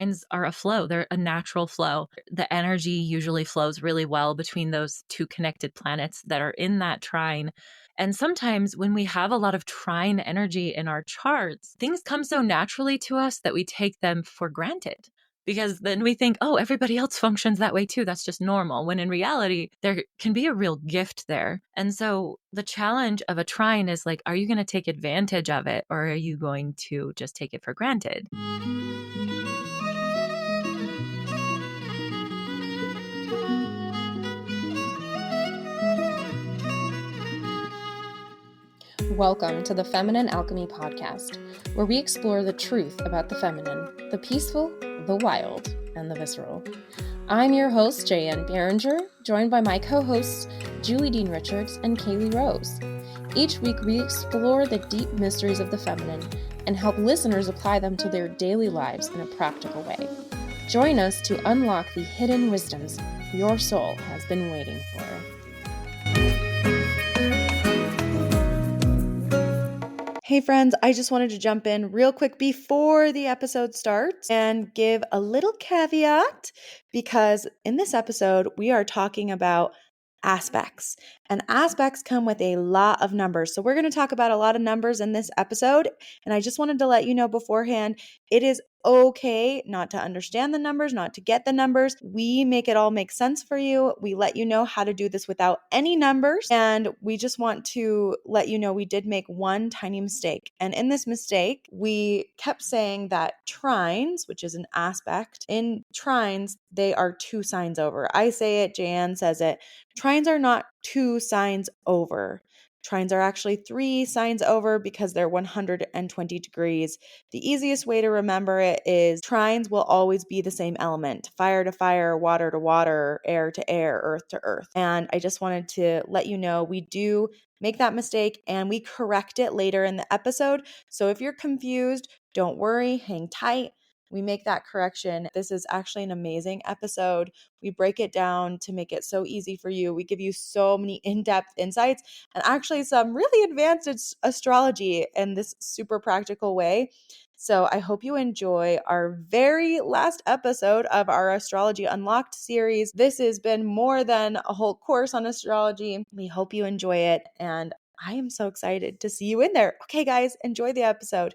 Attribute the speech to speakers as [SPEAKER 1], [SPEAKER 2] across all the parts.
[SPEAKER 1] Trines are a flow. They're a natural flow. The energy usually flows really well between those two connected planets that are in that trine. And sometimes when we have a lot of trine energy in our charts, things come so naturally to us that we take them for granted. Because then we think, oh, everybody else functions that way too. That's just normal. When in reality, there can be a real gift there. And so the challenge of a trine is like, are you going to take advantage of it or are you going to just take it for granted?
[SPEAKER 2] Welcome to the Feminine Alchemy Podcast, where we explore the truth about the feminine, the peaceful, the wild, and the visceral. I'm your host, Jan Behringer, joined by my co-hosts, Julie Dean Richards and Kaylee Rose. Each week, we explore the deep mysteries of the feminine and help listeners apply them to their daily lives in a practical way. Join us to unlock the hidden wisdoms your soul has been waiting for. Hey friends, I just wanted to jump in real quick before the episode starts and give a little caveat because in this episode, we are talking about aspects, and aspects come with a lot of numbers. So we're going to talk about a lot of numbers in this episode. And I just wanted to let you know beforehand, it is okay not to understand the numbers, not to get the numbers. We make it all make sense for you. We let you know how to do this without any numbers. And we just want to let you know we did make one tiny mistake. And in this mistake, we kept saying that trines, which is an aspect, in trines, they are 2 signs over. I say it, Jan says it. Trines are not 2 signs over. Trines are actually 3 signs over because they're 120 degrees. The easiest way to remember it is trines will always be the same element: fire to fire, water to water, air to air, earth to earth. And I just wanted to let you know we do make that mistake and we correct it later in the episode. So if you're confused, don't worry, hang tight. We make that correction. This is actually an amazing episode. We break it down to make it so easy for you. We give you so many in-depth insights and actually some really advanced astrology in this super practical way. So I hope you enjoy our very last episode of our Astrology Unlocked series. This has been more than a whole course on astrology. We hope you enjoy it, and I am so excited to see you in there. Okay, guys, enjoy the episode.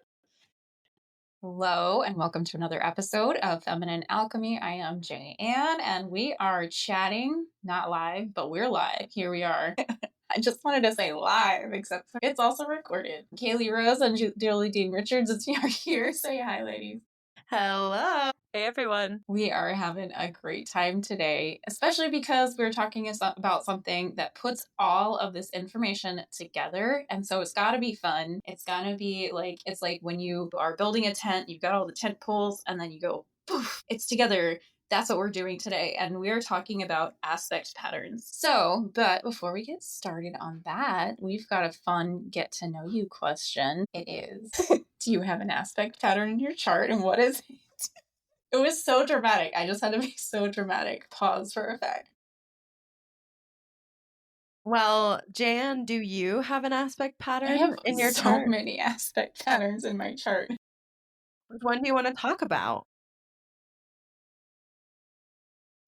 [SPEAKER 3] Hello, and welcome to another episode of Feminine Alchemy. I am Jane, and we are chatting, not live, but we're live. Here we are. I just wanted to say live, except it's also recorded. Kaylee Rose and Julie Dean Richards are here. Say hi, ladies.
[SPEAKER 1] Hello. Hey, everyone.
[SPEAKER 3] We are having a great time today, especially because we're talking about something that puts all of this information together. And so it's got to be fun. It's got to be like, it's like when you are building a tent, you've got all the tent poles, and then you go, poof, it's together. That's what we're doing today. And we're talking about aspect patterns. So, but before we get started on that, we've got a fun get to know you question. It is, do you have an aspect pattern in your chart, and what is it? It was so dramatic. I just had to be so dramatic. Pause for effect.
[SPEAKER 2] Well, Jan, do you have an aspect
[SPEAKER 3] I
[SPEAKER 2] pattern
[SPEAKER 3] have
[SPEAKER 2] in your
[SPEAKER 3] so
[SPEAKER 2] chart?
[SPEAKER 3] many aspect patterns in my chart.
[SPEAKER 2] Which one do you want to talk about?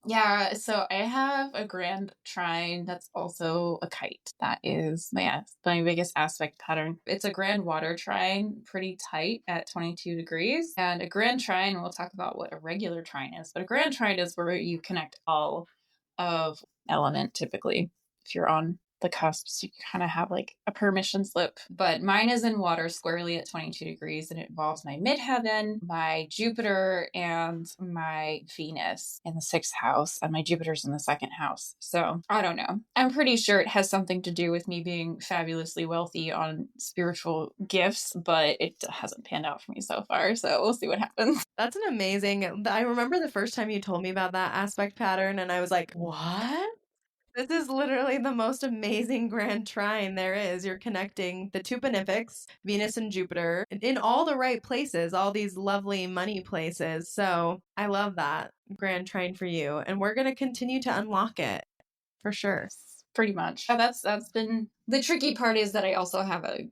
[SPEAKER 3] Yeah, so I have a grand trine that's also a kite. That is my biggest aspect pattern. It's a grand water trine, pretty tight at 22 degrees. And a grand trine, we'll talk about what a regular trine is, but a grand trine is where you connect all of element typically. If you're on the cusps, you kind of have like a permission slip. But mine is in water squarely at 22 degrees, and it involves my midheaven, my Jupiter, and my Venus in the 6th house, and my Jupiter's in the 2nd house. So I don't know. I'm pretty sure it has something to do with me being fabulously wealthy on spiritual gifts, but it hasn't panned out for me so far. So we'll see what happens.
[SPEAKER 2] That's an amazing. I remember the first time you told me about that aspect pattern, and I was like, what? This is literally the most amazing grand trine there is. You're connecting the two benefics, Venus and Jupiter, in all the right places, all these lovely money places. So I love that grand trine for you. And we're going to continue to unlock it for sure.
[SPEAKER 3] Pretty much. Yeah, that's been the tricky part is that I also have a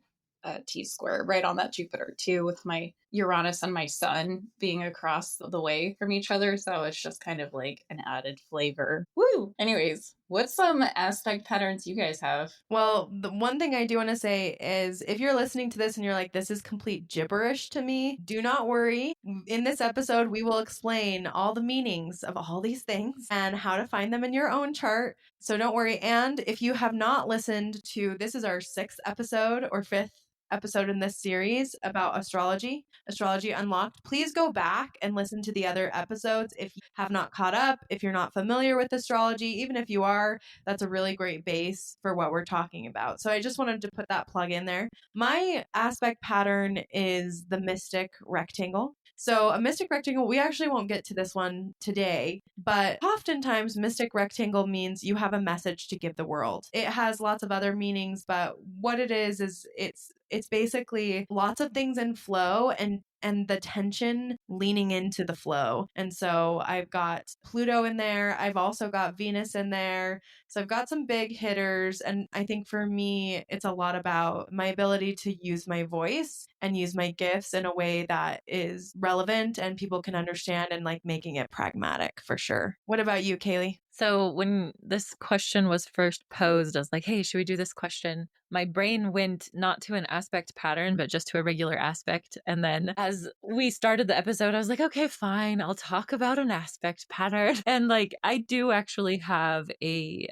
[SPEAKER 3] T-square right on that Jupiter too, with my Uranus and my Sun being across the way from each other. So it's just kind of like an added flavor. Woo! Anyways, what's some aspect patterns you guys have?
[SPEAKER 2] Well, the one thing I do want to say is if you're listening to this and you're like, this is complete gibberish to me, do not worry. In this episode, we will explain all the meanings of all these things and how to find them in your own chart. So don't worry. And if you have not listened to, this is our 6th episode or 5th episode in this series about astrology, Astrology Unlocked, please go back and listen to the other episodes if you have not caught up, if you're not familiar with astrology, even if you are, that's a really great base for what we're talking about. So I just wanted to put that plug in there. My aspect pattern is the mystic rectangle. So a mystic rectangle, we actually won't get to this one today, but oftentimes mystic rectangle means you have a message to give the world. It has lots of other meanings, but what it is it's basically lots of things in flow and the tension leaning into the flow. And so I've got Pluto in there. I've also got Venus in there. So I've got some big hitters. And I think for me, it's a lot about my ability to use my voice and use my gifts in a way that is relevant and people can understand and like making it pragmatic for sure. What about you, Kaylee?
[SPEAKER 1] So when this question was first posed, I was like, hey, should we do this question? My brain went not to an aspect pattern, but just to a regular aspect. And then as we started the episode, I was like, okay, fine, I'll talk about an aspect pattern. And like, I do actually have a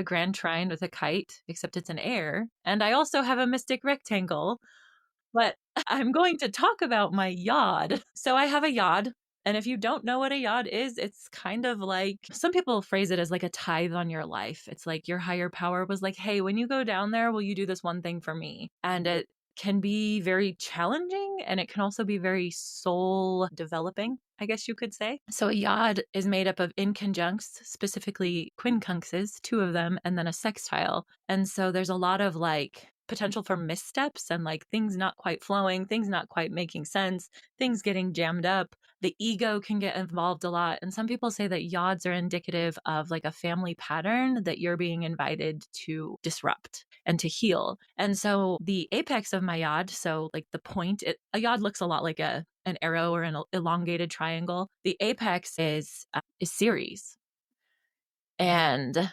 [SPEAKER 1] grand trine with a kite, except it's an air. And I also have a mystic rectangle, but I'm going to talk about my yod. So I have a yod. And if you don't know what a yod is, it's kind of like some people phrase it as like a tithe on your life. It's like your higher power was like, hey, when you go down there, will you do this one thing for me? And it can be very challenging and it can also be very soul developing, I guess you could say. So a yod is made up of inconjuncts, specifically quincunxes, 2 of them, and then a sextile. And so there's a lot of like potential for missteps and like things not quite flowing, things not quite making sense, things getting jammed up. The ego can get involved a lot. And some people say that yods are indicative of like a family pattern that you're being invited to disrupt and to heal. And so the apex of my yod, so like the point, a yod looks a lot like an arrow or an elongated triangle. The apex is Ceres. And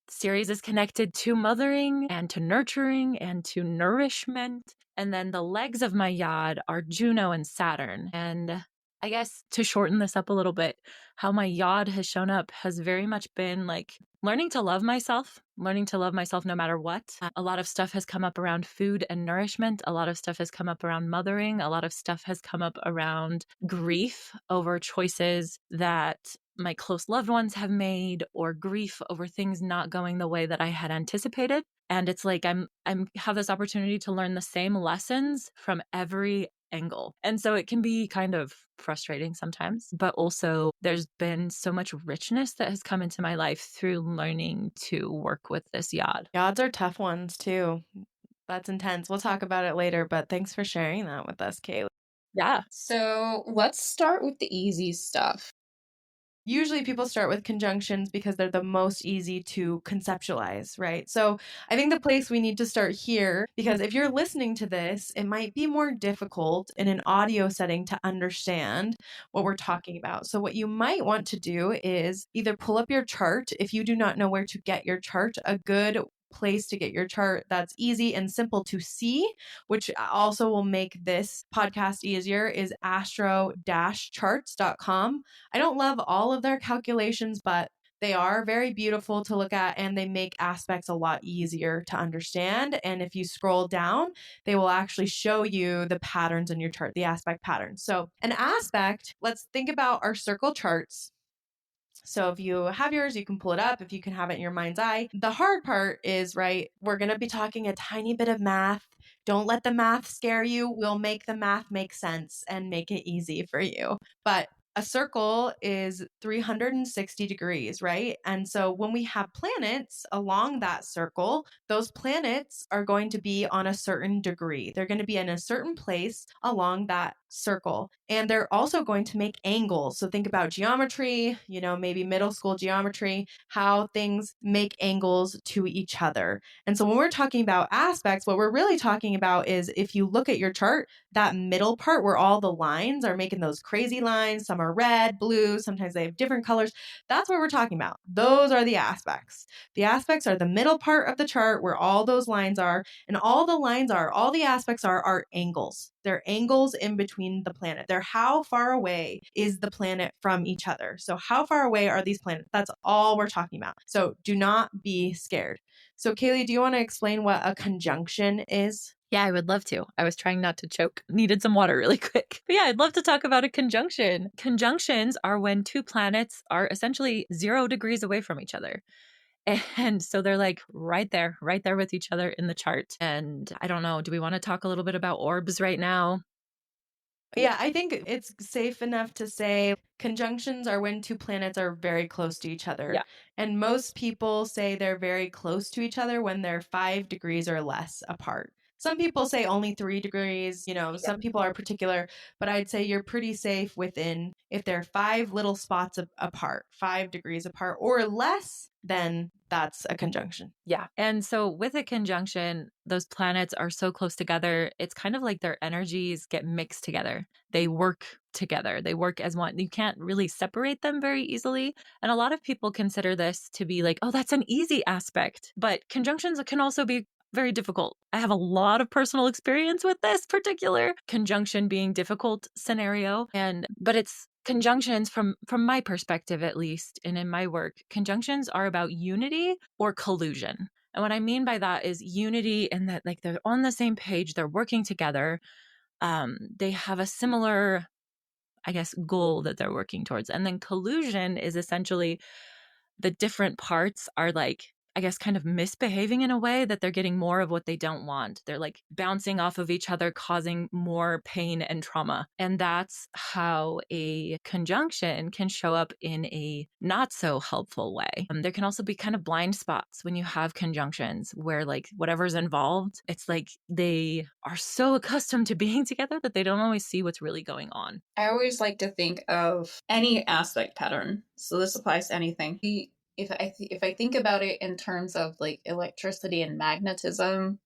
[SPEAKER 1] Ceres is connected to mothering and to nurturing and to nourishment. And then the legs of my yod are Juno and Saturn. And I guess to shorten this up a little bit, how my yod has shown up has very much been like learning to love myself no matter what. A lot of stuff has come up around food and nourishment. A lot of stuff has come up around mothering. A lot of stuff has come up around grief over choices that my close loved ones have made, or grief over things not going the way that I had anticipated. And it's like I'm have this opportunity to learn the same lessons from every angle. And so it can be kind of frustrating sometimes, but also there's been so much richness that has come into my life through learning to work with this yod.
[SPEAKER 2] Yods are tough ones too. That's intense. We'll talk about it later, but thanks for sharing that with us, Kaylee.
[SPEAKER 1] Yeah.
[SPEAKER 3] So let's start with the easy stuff.
[SPEAKER 2] Usually people start with conjunctions because they're the most easy to conceptualize, right? So I think the place we need to start here, because if you're listening to this, it might be more difficult in an audio setting to understand what we're talking about. So what you might want to do is either pull up your chart. If you do not know where to get your chart, a good place to get your chart that's easy and simple to see, which also will make this podcast easier, is astro-charts.com. I don't love all of their calculations, but they are very beautiful to look at and they make aspects a lot easier to understand. And if you scroll down, they will actually show you the patterns in your chart, the aspect patterns. So an aspect, let's think about our circle charts. So if you have yours, you can pull it up if you can have it in your mind's eye. The hard part is, right, we're going to be talking a tiny bit of math. Don't let the math scare you. We'll make the math make sense and make it easy for you. But A circle is 360 degrees, right? And so when we have planets along that circle, those planets are going to be on a certain degree. They're going to be in a certain place along that circle. And they're also going to make angles. So think about geometry, maybe middle school geometry, how things make angles to each other. And so when we're talking about aspects, what we're really talking about is if you look at your chart, that middle part where all the lines are making those crazy lines, some are red, blue, sometimes they have different colors. That's what we're talking about. Those are the aspects. The aspects are the middle part of the chart where all those lines are, and all the aspects are angles. They're angles in between the planet. They're how far away is the planet from each other. So how far away are these planets? That's all we're talking about. So do not be scared. So Kaylee, do you want to explain what a conjunction is?
[SPEAKER 1] Yeah, I would love to. I was trying not to choke. Needed some water really quick. But yeah, I'd love to talk about a conjunction. Conjunctions are when two planets are essentially 0 degrees away from each other. And so they're like right there with each other in the chart. And I don't know, do we want to talk a little bit about orbs right now?
[SPEAKER 2] Yeah, I think it's safe enough to say conjunctions are when two planets are very close to each other.
[SPEAKER 1] Yeah.
[SPEAKER 2] And most people say they're very close to each other when they're 5 degrees or less apart. Some people say only 3 degrees, some people are particular, but I'd say you're pretty safe within, if they're 5 little spots apart, 5 degrees apart or less, then that's a conjunction.
[SPEAKER 1] Yeah. And so with a conjunction, those planets are so close together, it's kind of like their energies get mixed together. They work together, they work as one. You can't really separate them very easily. And a lot of people consider this to be like, oh, that's an easy aspect. But conjunctions can also be very difficult. I have a lot of personal experience with this particular conjunction being difficult scenario. But it's conjunctions from my perspective, at least, and in my work, conjunctions are about unity or collusion. And what I mean by that is unity in that like they're on the same page, they're working together. They have a similar, I guess, goal that they're working towards. And then collusion is essentially the different parts are like, I guess, kind of misbehaving in a way that they're getting more of what they don't want. They're like bouncing off of each other, causing more pain and trauma. And that's how a conjunction can show up in a not so helpful way. There can also be kind of blind spots when you have conjunctions where, like, whatever's involved, it's like they are so accustomed to being together that they don't always see what's really going on.
[SPEAKER 3] I always like to think of any aspect pattern. So this applies to anything. If I think about it in terms of like electricity and magnetism,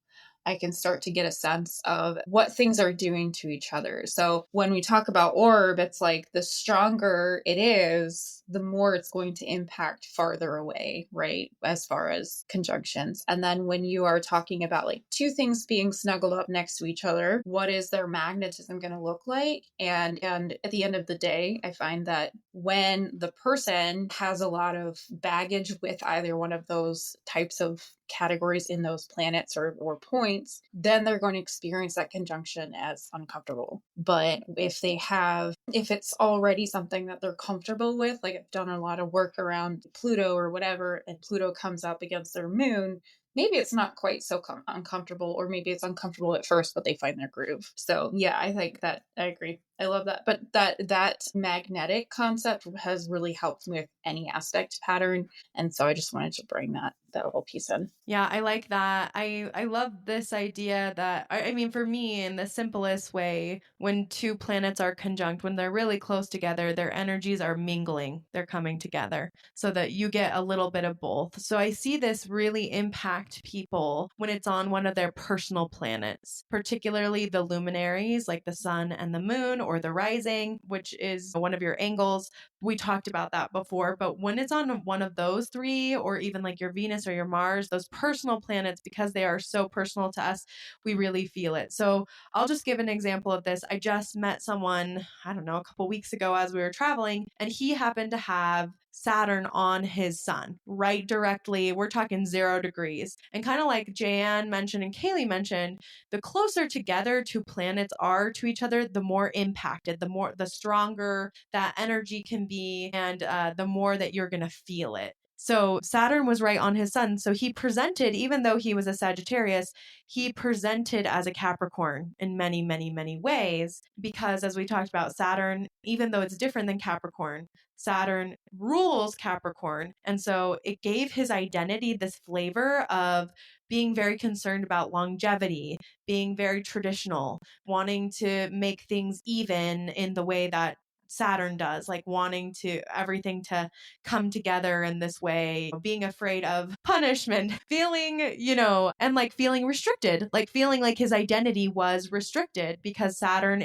[SPEAKER 3] I can start to get a sense of what things are doing to each other. So when we talk about orb, it's like the stronger it is, the more it's going to impact farther away, right? As far as conjunctions. And then when you are talking about like two things being snuggled up next to each other, what is their magnetism going to look like? And at the end of the day, I find that when the person has a lot of baggage with either one of those types of categories in those planets or points, then they're going to experience that conjunction as uncomfortable. But if it's already something that they're comfortable with, like I've done a lot of work around Pluto or whatever, and Pluto comes up against their moon, maybe it's not quite so uncomfortable, or maybe it's uncomfortable at first, but they find their groove. So yeah, I think that I agree. I love that. But that magnetic concept has really helped me with any aspect pattern. And so I just wanted to bring that little piece in.
[SPEAKER 2] Yeah, I like that. I love this idea that, I mean, for me, in the simplest way, when two planets are conjunct, when they're really close together, their energies are mingling, they're coming together so that you get a little bit of both. So I see this really impact people when it's on one of their personal planets, particularly the luminaries like the sun and the moon, or the rising, which is one of your angles. We talked about that before, but when it's on one of those three, or even like your Venus or your Mars, those personal planets, because they are so personal to us, we really feel it. So I'll just give an example of this. I just met someone, I don't know, a couple weeks ago as we were traveling, and he happened to have Saturn on his sun, right directly. We're talking 0 degrees. And kind of like Jan mentioned and Kaylee mentioned, the closer together two planets are to each other, the more impacted, the stronger that energy can be, and the more that you're going to feel it. So Saturn was right on his sun. So he presented, even though he was a Sagittarius, he presented as a Capricorn in many, many, many ways. Because as we talked about, Saturn, even though it's different than Capricorn, Saturn rules Capricorn. And so it gave his identity this flavor of being very concerned about longevity, being very traditional, wanting to make things even in the way that Saturn does, like wanting to everything to come together in this way, being afraid of punishment, feeling, and like feeling restricted, like feeling like his identity was restricted because Saturn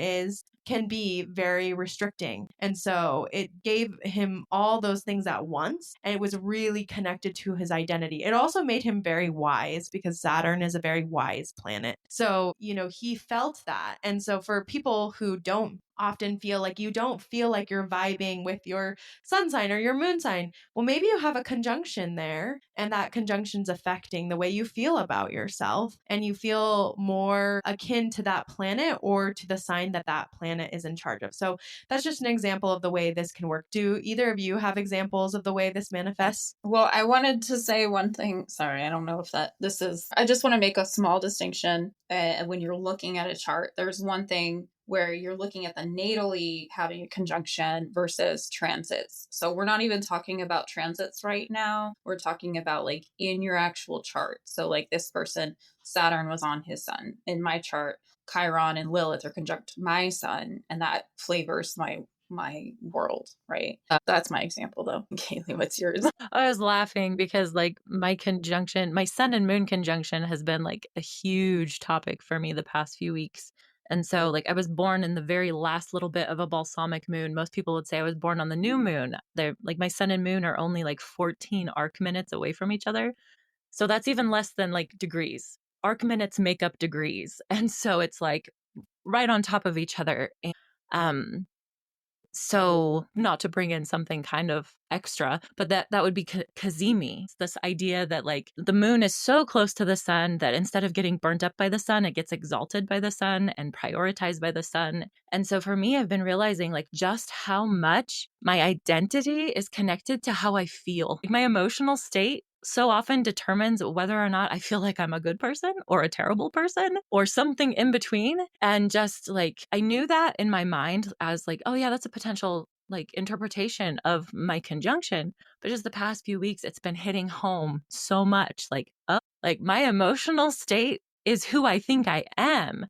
[SPEAKER 2] can be very restricting. And so it gave him all those things at once, and it was really connected to his identity. It also made him very wise because Saturn is a very wise planet. So, he felt that. And so for people who don't often feel like you don't feel like you're vibing with your sun sign or your moon sign, well, maybe you have a conjunction there, and that conjunction's affecting the way you feel about yourself, and you feel more akin to that planet or to the sign that that planet is in charge of. So that's just an example of the way this can work. Do either of you have examples of the way this manifests?
[SPEAKER 3] Well, I wanted to say one thing. Sorry, I don't know if I just want to make a small distinction. When you're looking at a chart, there's one thing where you're looking at the natally having a conjunction versus transits. So we're not even talking about transits right now. We're talking about like in your actual chart. So like this person, Saturn was on his sun. In my chart, Chiron and Lilith are conjunct my sun, and that flavors my world, right? That's my example though. Kaylee, what's yours?
[SPEAKER 1] I was laughing because like my sun and moon conjunction has been like a huge topic for me the past few weeks. And so like I was born in the very last little bit of a balsamic moon. Most people would say I was born on the new moon. They're like my sun and moon are only like 14 arc minutes away from each other. So that's even less than like degrees. Arc minutes make up degrees. And so it's like right on top of each other. And, so not to bring in something kind of extra, but that would be Kazemi. It's this idea that like the moon is so close to the sun that instead of getting burnt up by the sun, it gets exalted by the sun and prioritized by the sun. And so for me, I've been realizing like just how much my identity is connected to how I feel. Like my emotional state so often determines whether or not I feel like I'm a good person or a terrible person or something in between. And just like, I knew that in my mind as like, oh yeah, that's a potential like interpretation of my conjunction. But just the past few weeks, it's been hitting home so much like, oh, like my emotional state is who I think I am.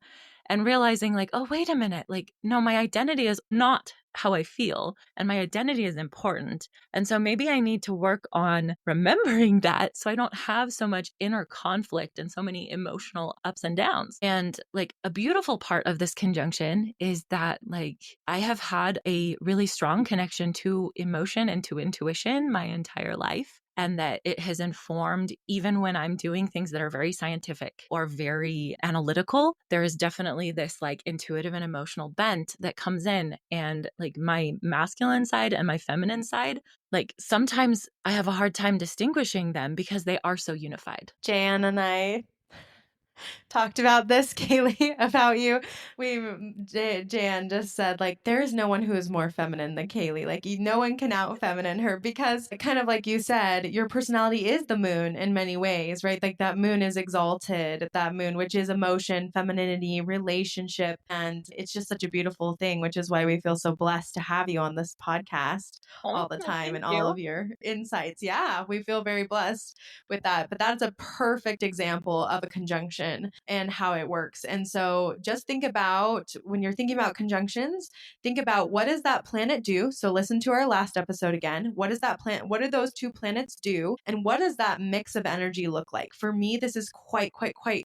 [SPEAKER 1] And realizing like, oh, wait a minute, like, no, my identity is not how I feel, and my identity is important. And so maybe I need to work on remembering that so I don't have so much inner conflict and so many emotional ups and downs. And like a beautiful part of this conjunction is that like I have had a really strong connection to emotion and to intuition my entire life. And that it has informed even when I'm doing things that are very scientific or very analytical, there is definitely this like intuitive and emotional bent that comes in. And like my masculine side and my feminine side, like sometimes I have a hard time distinguishing them because they are so unified.
[SPEAKER 2] Jan and I talked about this, Kaylee, about you. Jan just said, like, there is no one who is more feminine than Kaylee. Like, no one can out feminine her because, kind of like you said, your personality is the moon in many ways, right? Like, that moon is exalted, that moon, which is emotion, femininity, relationship. And it's just such a beautiful thing, which is why we feel so blessed to have you on this podcast all the time and all of your insights. Yeah, we feel very blessed with that. But that's a perfect example of a conjunction and how it works. And so just think about when you're thinking about conjunctions, think about what does that planet do? So listen to our last episode again. What do those two planets do? And what does that mix of energy look like? For me, this is quite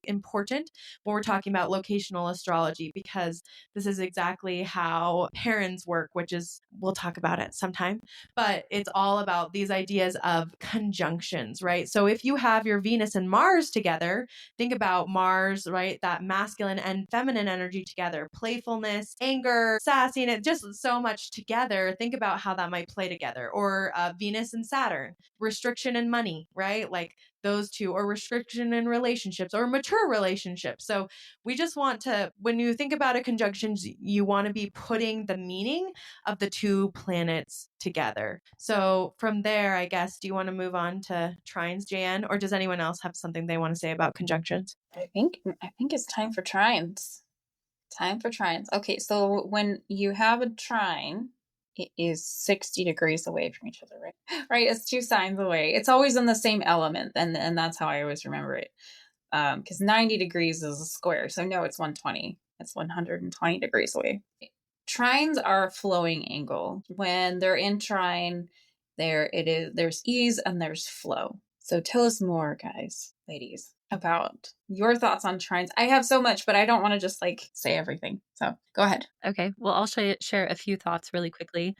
[SPEAKER 2] important when we're talking about locational astrology, because this is exactly how parents work, which is, we'll talk about it sometime, but it's all about these ideas of conjunctions, right? So if you have your Venus and Mars together, think about Mars, right? That masculine and feminine energy together, playfulness, anger, sassiness, just so much together. Think about how that might play together. Or Venus and Saturn, restriction and money, right? Like those two, or restriction in relationships or mature relationships. So we just want to, when you think about a conjunction, you want to be putting the meaning of the two planets together. So from there, I guess, do you want to move on to trines, Jan, or does anyone else have something they want to say about conjunctions?
[SPEAKER 3] I think it's time for trines. Time for trines. Okay, so when you have a trine, it is 60 degrees away from each other, right? Right, it's two signs away. It's always in the same element, and that's how I always remember it. Because 90 degrees is a square, so no, it's 120. It's 120 degrees away. Trines are a flowing angle. When they're in trine, there's ease and there's flow. So tell us more, guys, ladies, about your thoughts on trines. I have so much, but I don't want to just like say everything. So go ahead.
[SPEAKER 1] Okay, well, I'll share a few thoughts really quickly.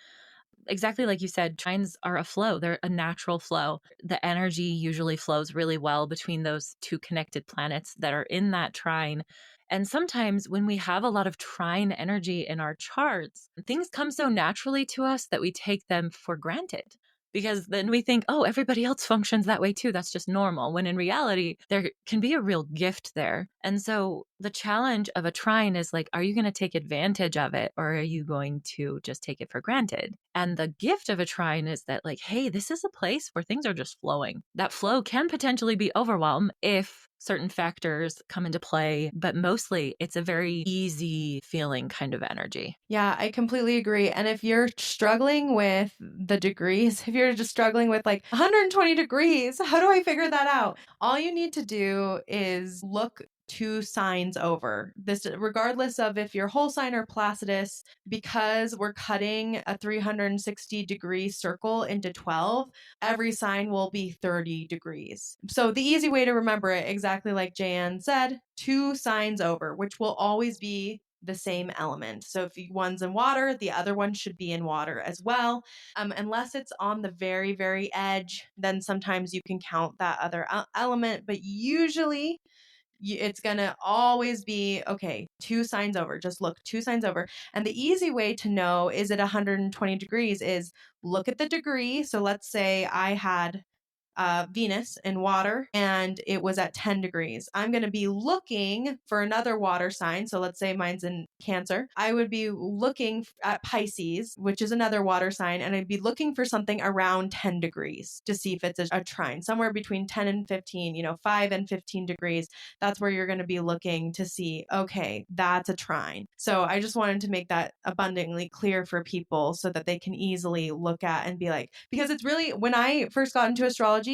[SPEAKER 1] Exactly like you said, trines are a flow. They're a natural flow. The energy usually flows really well between those two connected planets that are in that trine. And sometimes when we have a lot of trine energy in our charts, things come so naturally to us that we take them for granted. Because then we think, oh, everybody else functions that way too. That's just normal. When in reality, there can be a real gift there. And so the challenge of a trine is like, are you going to take advantage of it or are you going to just take it for granted? And the gift of a trine is that, like, hey, this is a place where things are just flowing. That flow can potentially be overwhelmed if certain factors come into play, but mostly it's a very easy feeling kind of energy.
[SPEAKER 2] Yeah, I completely agree. And if you're struggling with the degrees, if you're just struggling with like 120 degrees, how do I figure that out? All you need to do is look two signs over. This, regardless of if you're whole sign or Placidus, because we're cutting a 360-degree circle into 12, every sign will be 30 degrees. So the easy way to remember it, exactly like Jan said, two signs over, which will always be the same element. So if one's in water, the other one should be in water as well. Unless it's on the very, very edge, then sometimes you can count that other element. But usually it's going to always be, okay, two signs over. Just look two signs over. And the easy way to know is it 120 degrees is look at the degree. So let's say I had Venus in water and it was at 10 degrees. I'm going to be looking for another water sign. So let's say mine's in Cancer. I would be looking at Pisces, which is another water sign, and I'd be looking for something around 10 degrees to see if it's a trine, somewhere between 10 and 15, 5 and 15 degrees. That's where you're going to be looking to see, okay, that's a trine. So I just wanted to make that abundantly clear for people so that they can easily look at and be like, because it's really, when I first got into astrology,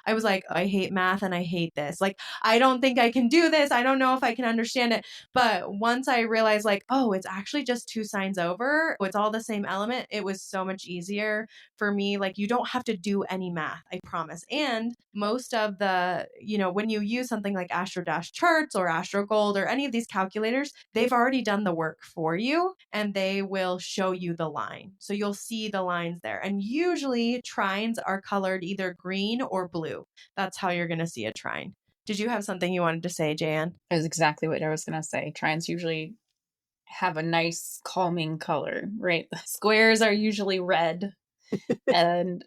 [SPEAKER 2] I was like, I hate math and I hate this. Like, I don't think I can do this. I don't know if I can understand it. But once I realized, like, oh, it's actually just two signs over, it's all the same element, it was so much easier for me. Like, you don't have to do any math, I promise. And most of the, when you use something like Astro Dash charts or Astro Gold or any of these calculators, they've already done the work for you and they will show you the line. So you'll see the lines there. And usually trines are colored either green or blue. That's how you're going to see a trine. Did you have something you wanted to say, Jan?
[SPEAKER 3] That is exactly what I was going to say. Trines usually have a nice calming color, right? The squares are usually red and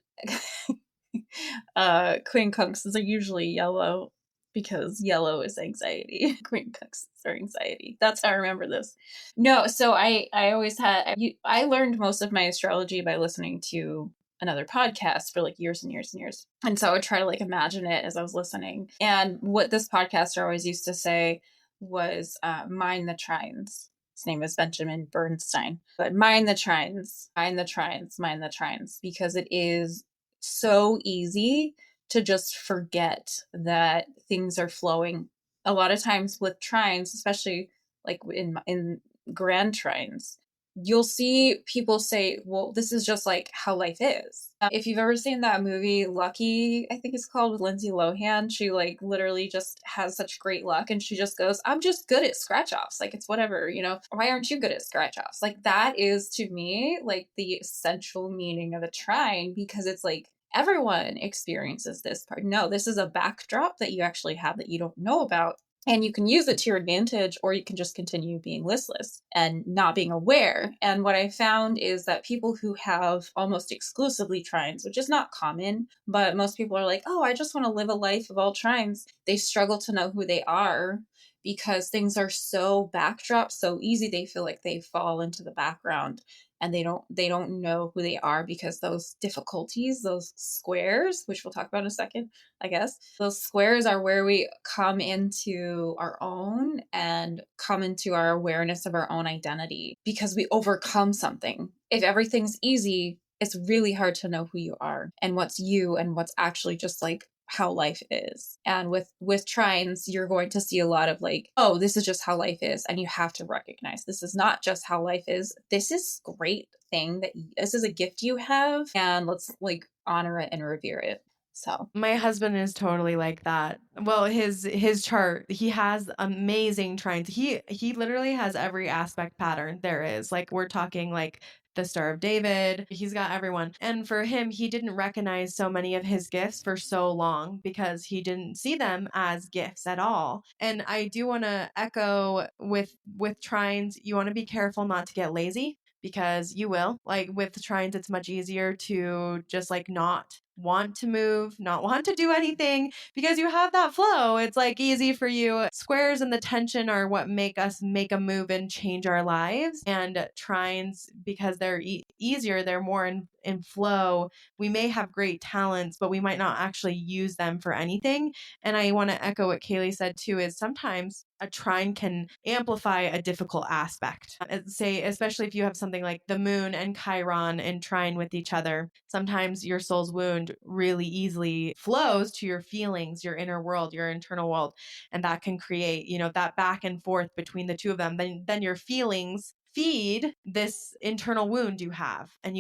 [SPEAKER 3] quincunxes are usually yellow because yellow is anxiety. Quincunxes are anxiety. That's how I remember this. No, so I always I learned most of my astrology by listening to another podcast for like years and years and years. And so I would try to like imagine it as I was listening. And what this podcaster always used to say was mind the trines. His name is Benjamin Bernstein. But mind the trines, mind the trines, mind the trines, because it is so easy to just forget that things are flowing. A lot of times with trines, especially like in grand trines, you'll see people say, well, this is just like how life is. If you've ever seen that movie Lucky, I think it's called, with Lindsay Lohan, she like literally just has such great luck and she just goes, I'm just good at scratch offs. Like, it's whatever, why aren't you good at scratch offs? Like, that is to me like the essential meaning of a trine, because it's like everyone experiences this part. No, this is a backdrop that you actually have that you don't know about. And you can use it to your advantage, or you can just continue being listless and not being aware. And what I found is that people who have almost exclusively trines, which is not common, but most people are like, oh, I just want to live a life of all trines. They struggle to know who they are because things are so backdrop, so easy. They feel like they fall into the background, and they don't know who they are, because those difficulties, those squares, which we'll talk about in a second, I guess, those squares are where we come into our own and come into our awareness of our own identity, because we overcome something. If everything's easy, it's really hard to know who you are and what's you and what's actually just like how life is. And with trines, you're going to see a lot of like, oh, this is just how life is, and you have to recognize this is not just how life is. This is great thing that this is a gift you have, and let's like honor it and revere it. So
[SPEAKER 2] my husband is totally like that. Well, his chart, he has amazing trines. He literally has every aspect pattern there is. Like, we're talking like the Star of David. He's got everyone. And for him, he didn't recognize so many of his gifts for so long because he didn't see them as gifts at all. And I do want to echo with trines, you want to be careful not to get lazy, because you will. Like, with trines, it's much easier to just like not want to move, not want to do anything, because you have that flow. It's like easy for you. Squares and the tension are what make us make a move and change our lives. And trines, because they're easier, they're more in flow. We may have great talents, but we might not actually use them for anything. And I want to echo what Kaylee said too, is sometimes a trine can amplify a difficult aspect. Say, especially if you have something like the moon and Chiron in trine with each other, sometimes your soul's wound really easily flows to your feelings, your inner world, your internal world. And that can create, that back and forth between the two of them. Then your feelings feed this internal wound you have, and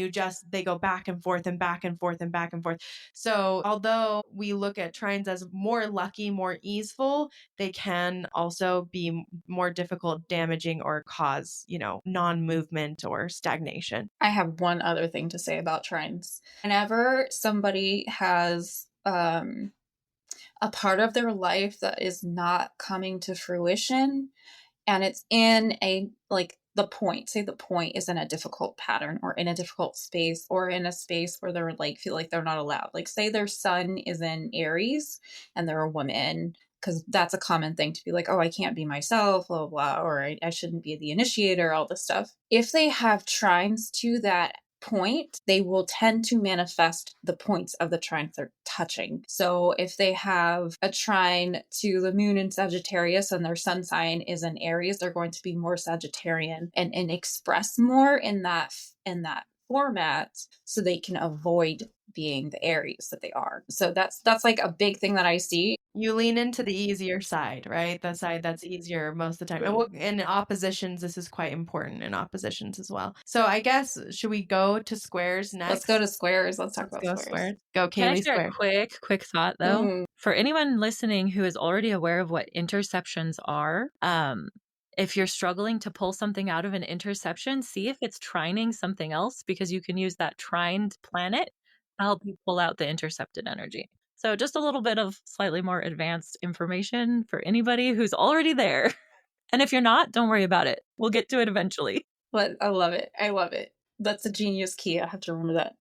[SPEAKER 2] they go back and forth and back and forth and back and forth. So although we look at trines as more lucky, more easeful, they can also be more difficult, damaging, or cause, non-movement or stagnation.
[SPEAKER 3] I have one other thing to say about trines. Whenever somebody has a part of their life that is not coming to fruition, and it's in a like the point, say the point is in a difficult pattern or in a difficult space or in a space where they're like feel like they're not allowed, like say their sun is in Aries and they're a woman, because that's a common thing to be like, oh, I can't be myself, blah blah, blah, or I shouldn't be the initiator, all this stuff. If they have trines to that point, they will tend to manifest the points of the trines they're touching. So if they have a trine to the moon in Sagittarius and their sun sign is in Aries, they're going to be more Sagittarian and express more in that format, so they can avoid being the Aries that they are. So that's like a big thing that I see.
[SPEAKER 2] You lean into the easier side, right? The side that's easier most of the time. And in oppositions, this is quite important in oppositions as well. So I guess, should we go to squares next?
[SPEAKER 3] Let's go to squares. Let's talk about squares.
[SPEAKER 2] Go,
[SPEAKER 1] Can I
[SPEAKER 2] Kaylee,
[SPEAKER 1] share
[SPEAKER 2] square.
[SPEAKER 1] a quick thought though? For anyone listening who is already aware of what interceptions are, if you're struggling to pull something out of an interception, see if it's trining something else, because you can use that trined planet to help you pull out the intercepted energy. So just a little bit of slightly more advanced information for anybody who's already there. And if you're not, don't worry about it. We'll get to it eventually.
[SPEAKER 3] But I love it. I love it. That's a genius key. I have to remember that.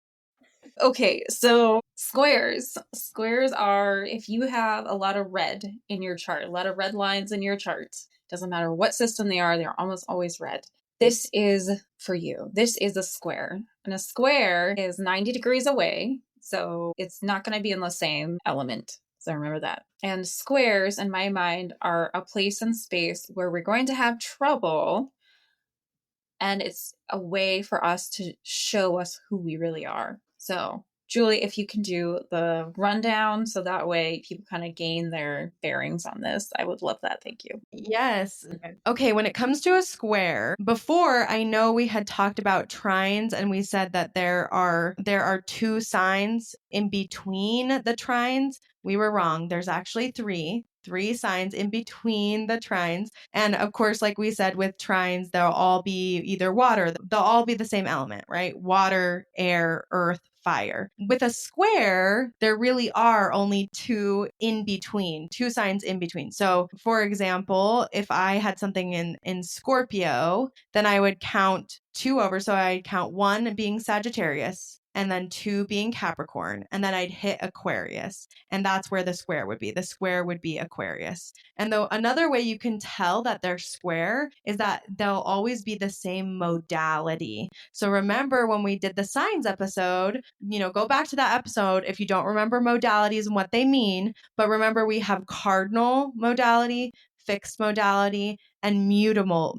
[SPEAKER 3] Okay, so squares. Squares are if you have a lot of red in your chart, a lot of red lines in your chart. Doesn't matter what system they are, they're almost always red. This is for you. This is a square. And a square is 90 degrees away, so it's not going to be in the same element. So remember that. And squares, in my mind, are a place and space where we're going to have trouble, and it's a way for us to show us who we really are. So, Julie, if you can do the rundown so that way people kind of gain their bearings on this, I would love that. Thank you.
[SPEAKER 2] Yes. Okay, when it comes to a square, before, I know we had talked about trines, and we said that there are 2 signs in between the trines. We were wrong. There's actually 3 signs in between the trines. And of course, like we said, with trines, they'll all be either water. They'll all be the same element, right? Water, air, earth, fire. With a square, there really are only two signs in between. So for example, if I had something in Scorpio, then I would count two over. So I'd count one being Sagittarius and then two being Capricorn, and then I'd hit Aquarius. And that's where the square would be. The square would be Aquarius. And though another way you can tell that they're square is that they'll always be the same modality. So remember when we did the signs episode, go back to that episode if you don't remember modalities and what they mean. But remember, we have cardinal modality, fixed modality, and mutable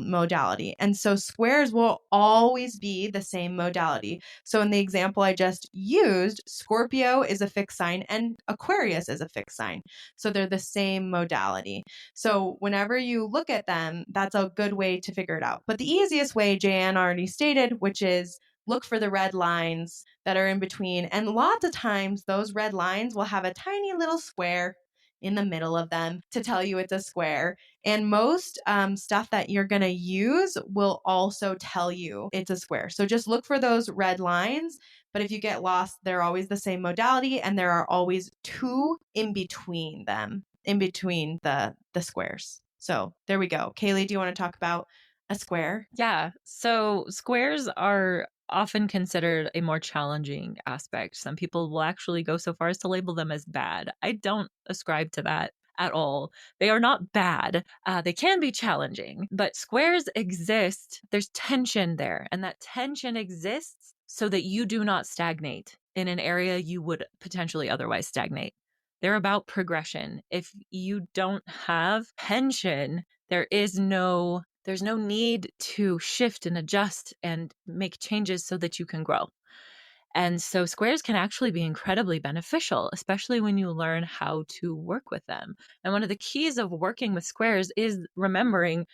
[SPEAKER 2] modality. And so squares will always be the same modality. So in the example I just used, Scorpio is a fixed sign and Aquarius is a fixed sign. So they're the same modality. So whenever you look at them, that's a good way to figure it out. But the easiest way, Jan already stated, which is look for the red lines that are in between. And lots of times those red lines will have a tiny little square in the middle of them to tell you it's a square. And most stuff that you're going to use will also tell you it's a square. So just look for those red lines. But if you get lost, they're always the same modality, and there are always two in between them, in between the squares. So there we go. Kaylee, do you want to talk about a square?
[SPEAKER 1] Yeah. So squares are often considered a more challenging aspect. Some people will actually go so far as to label them as bad. I don't ascribe to that at all. They are not bad. They can be challenging, but squares exist. There's tension there, and that tension exists so that you do not stagnate in an area you would potentially otherwise stagnate. They're about progression. If you don't have tension, there's no need to shift and adjust and make changes so that you can grow. And so squares can actually be incredibly beneficial, especially when you learn how to work with them. And one of the keys of working with squares is remembering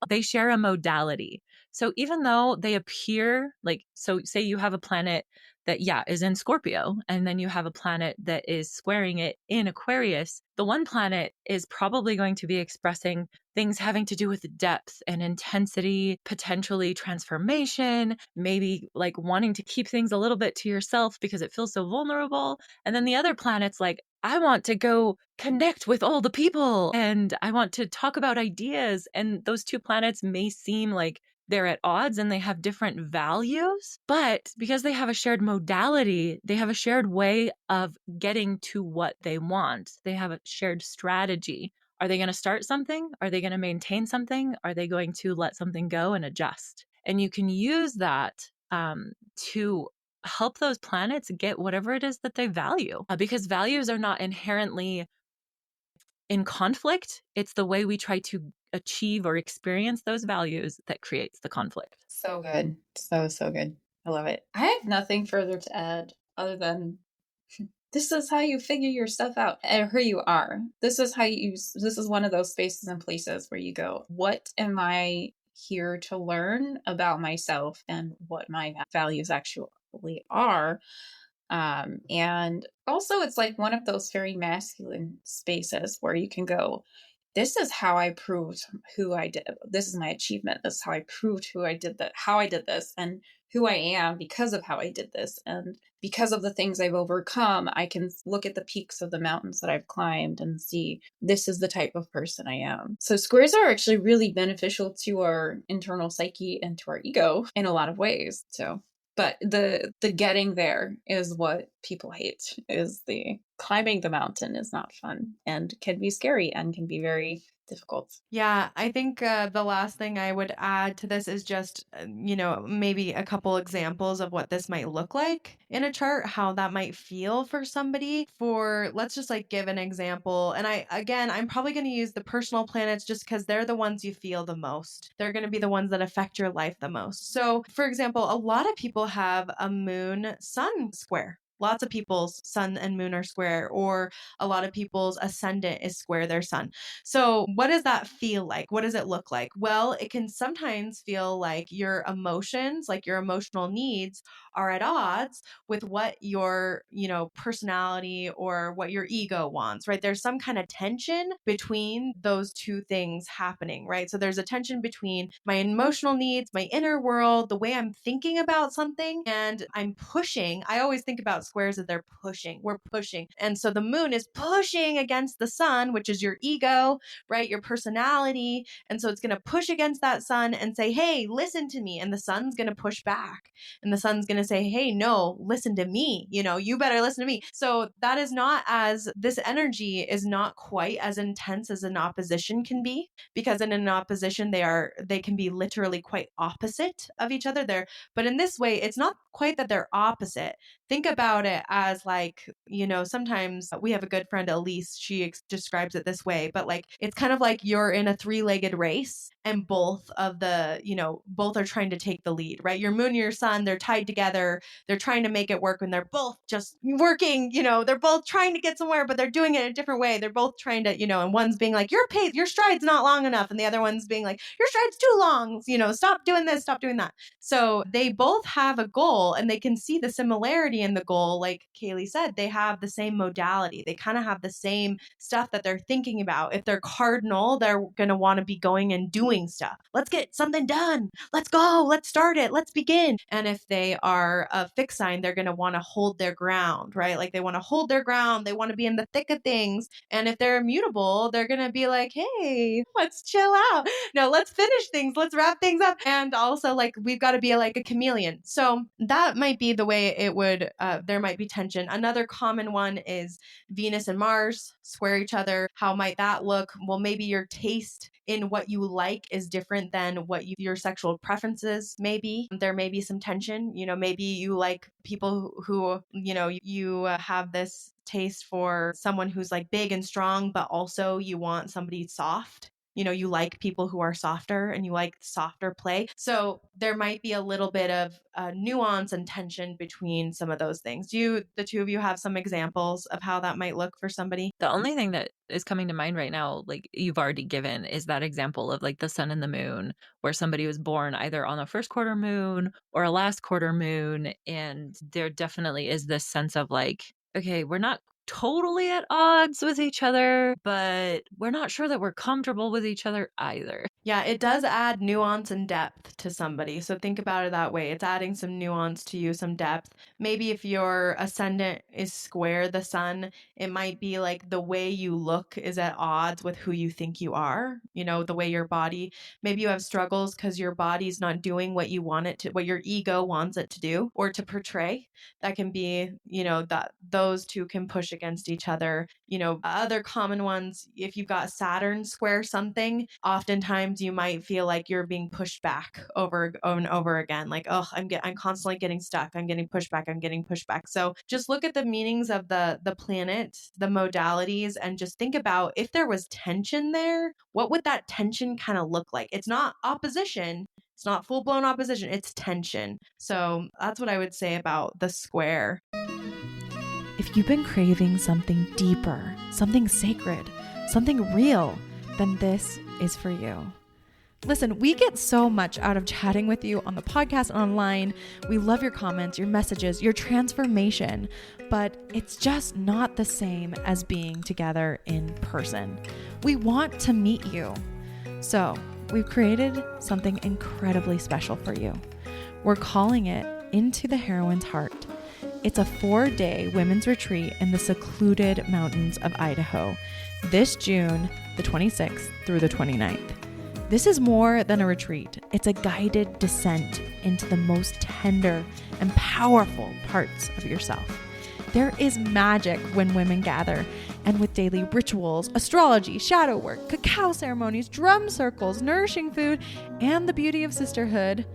[SPEAKER 1] they share a modality. So even though they appear so say you have a planet that, is in Scorpio, and then you have a planet that is squaring it in Aquarius, the one planet is probably going to be expressing things having to do with depth and intensity, potentially transformation, maybe wanting to keep things a little bit to yourself because it feels so vulnerable. And then the other planet's I want to go connect with all the people and I want to talk about ideas. And those two planets may seem like they're at odds and they have different values, but because they have a shared modality, they have a shared way of getting to what they want. They have a shared strategy. Are they going to start something? Are they going to maintain something? Are they going to let something go and adjust? And you can use that to help those planets get whatever it is that they value, because values are not inherently in conflict. It's the way we try to achieve or experience those values that creates the conflict.
[SPEAKER 3] So good. So good. I love it. I have nothing further to add other than this is how you figure your stuff out and who you are. This is one of those spaces and places where you go, what am I here to learn about myself and what my values actually are? And also it's one of those very masculine spaces where you can go, this is how I proved who I did. This is my achievement. This is how I proved how I did this and who I am because of how I did this. And because of the things I've overcome, I can look at the peaks of the mountains that I've climbed and see this is the type of person I am. So squares are actually really beneficial to our internal psyche and to our ego in a lot of ways. But the getting there is what people hate, is the climbing the mountain is not fun and can be scary and can be very difficult.
[SPEAKER 2] Yeah, I think the last thing I would add to this is just, maybe a couple examples of what this might look like in a chart, how that might feel for somebody. Let's just give an example. And I'm probably going to use the personal planets just because they're the ones you feel the most. They're going to be the ones that affect your life the most. So, for example, a lot of people have a moon sun square. Lots of people's sun and moon are square, or a lot of people's ascendant is square their sun. So what does that feel like? What does it look like? Well, it can sometimes feel like your emotions, like your emotional needs, are at odds with what your, personality or what your ego wants, right? There's some kind of tension between those two things happening, right? So there's a tension between my emotional needs, my inner world, the way I'm thinking about something, and I'm pushing. I always think about squares as they're pushing. We're pushing. And so the moon is pushing against the sun, which is your ego, right? Your personality. And so it's going to push against that sun and say, hey, listen to me. And the sun's going to push back. And the sun's going to say, hey, no, listen to me. You better listen to me. So that is not this energy is not quite as intense as an opposition can be, because in an opposition, they can be literally quite opposite of each other there. But in this way, it's not quite that they're opposite. Think about it as like, sometimes we have a good friend, Elise, she describes it this way, but like, it's kind of like you're in a 3-legged race and both are trying to take the lead, right? Your moon and your sun, they're tied together. They're trying to make it work and they're both just working, they're both trying to get somewhere, but they're doing it a different way. They're both trying to, and one's being like, your stride's not long enough. And the other one's being like, your stride's too long, stop doing this, stop doing that. So they both have a goal and they can see the similarity in the goal. Like Kaylee said, they have the same modality. They kind of have the same stuff that they're thinking about. If they're cardinal, they're going to want to be going and doing stuff. Let's get something done. Let's go. Let's start it. Let's begin. And if they are a fixed sign, they're going to want to hold their ground, right? Like they want to hold their ground. They want to be in the thick of things. And if they're immutable, they're going to be like, hey, let's chill out. No, let's finish things. Let's wrap things up. And also like, we've got to be like a chameleon. So that might be the way it would, there might be tension. Another common one is Venus and Mars square each other. How might that look? Well, maybe your taste in what you like is different than what your sexual preferences may be. There may be some tension. Maybe you like people who, you have this taste for someone who's like big and strong, but also you want somebody soft. You like people who are softer and you like softer play. So there might be a little bit of nuance and tension between some of those things. Do the two of you have some examples of how that might look for somebody?
[SPEAKER 1] The only thing that is coming to mind right now, like you've already given, is that example of like the sun and the moon, where somebody was born either on a first quarter moon or a last quarter moon. And there definitely is this sense of like, okay, we're not totally at odds with each other, but we're not sure that we're comfortable with each other either.
[SPEAKER 2] Yeah, it does add nuance and depth to somebody. So think about it that way. It's adding some nuance to you, some depth. Maybe if your ascendant is square the sun, it might be like the way you look is at odds with who you think you are. The way your body, maybe you have struggles because your body's not doing what you want it to, what your ego wants it to do or to portray. That can be, that those two can push against each other. Other common ones, if you've got Saturn square something, oftentimes you might feel like you're being pushed back over and over again. Like, oh, I'm constantly getting stuck. I'm getting pushed back. I'm getting pushed back. So just look at the meanings of the planet, the modalities, and just think about if there was tension there, what would that tension kind of look like? It's not opposition. It's not full-blown opposition. It's tension. So that's what I would say about the square.
[SPEAKER 4] If you've been craving something deeper, something sacred, something real, then this is for you. Listen, we get so much out of chatting with you on the podcast and online. We love your comments, your messages, your transformation, but it's just not the same as being together in person. We want to meet you. So we've created something incredibly special for you. We're calling it Into the Heroine's Heart. It's a 4-day women's retreat in the secluded mountains of Idaho, this June, the 26th through the 29th. This is more than a retreat. It's a guided descent into the most tender and powerful parts of yourself. There is magic when women gather, and with daily rituals, astrology, shadow work, cacao ceremonies, drum circles, nourishing food, and the beauty of sisterhood,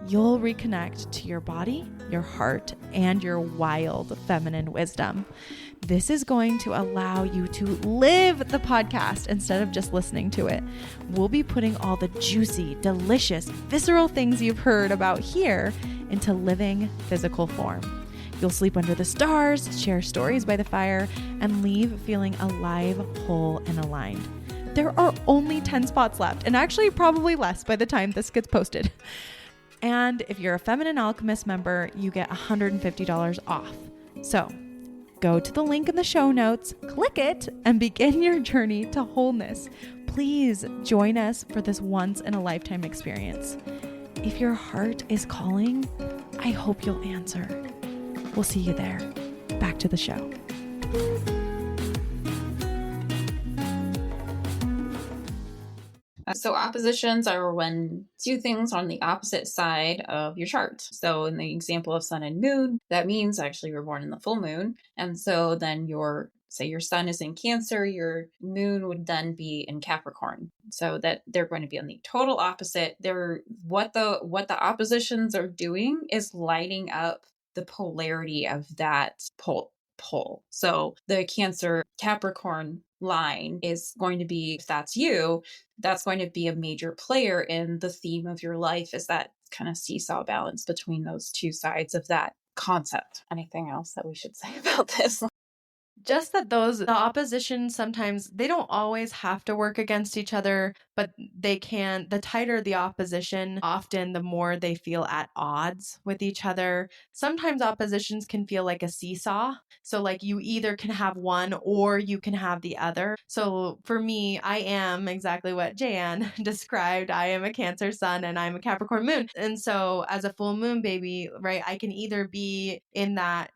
[SPEAKER 4] you'll reconnect to your body, your heart, and your wild feminine wisdom. This is going to allow you to live the podcast instead of just listening to it. We'll be putting all the juicy, delicious, visceral things you've heard about here into living physical form. You'll sleep under the stars, share stories by the fire, and leave feeling alive, whole, and aligned. There are only 10 spots left, and actually probably less by the time this gets posted. And if you're a Feminine Alchemist member, you get $150 off. So go to the link in the show notes, click it, and begin your journey to wholeness. Please join us for this once-in-a-lifetime experience. If your heart is calling, I hope you'll answer. We'll see you there. Back to the show.
[SPEAKER 3] So oppositions are when two things are on the opposite side of your chart. So in the example of sun and moon, that means actually you're born in the full moon. And so then say your sun is in Cancer, your moon would then be in Capricorn. So that they're going to be on the total opposite. What the oppositions are doing is lighting up the polarity of that pole. So the Cancer Capricorn line is going to be, if that's you, that's going to be a major player in the theme of your life, is that kind of seesaw balance between those two sides of that concept. Anything else that we should say about this?
[SPEAKER 4] Just that the oppositions sometimes, they don't always have to work against each other, but they can. The tighter the opposition, often the more they feel at odds with each other. Sometimes oppositions can feel like a seesaw. So like you either can have one or you can have the other. So for me, I am exactly what Jan described. I am a Cancer sun and I'm a Capricorn moon. And so as a full moon baby, right, I can either be in that,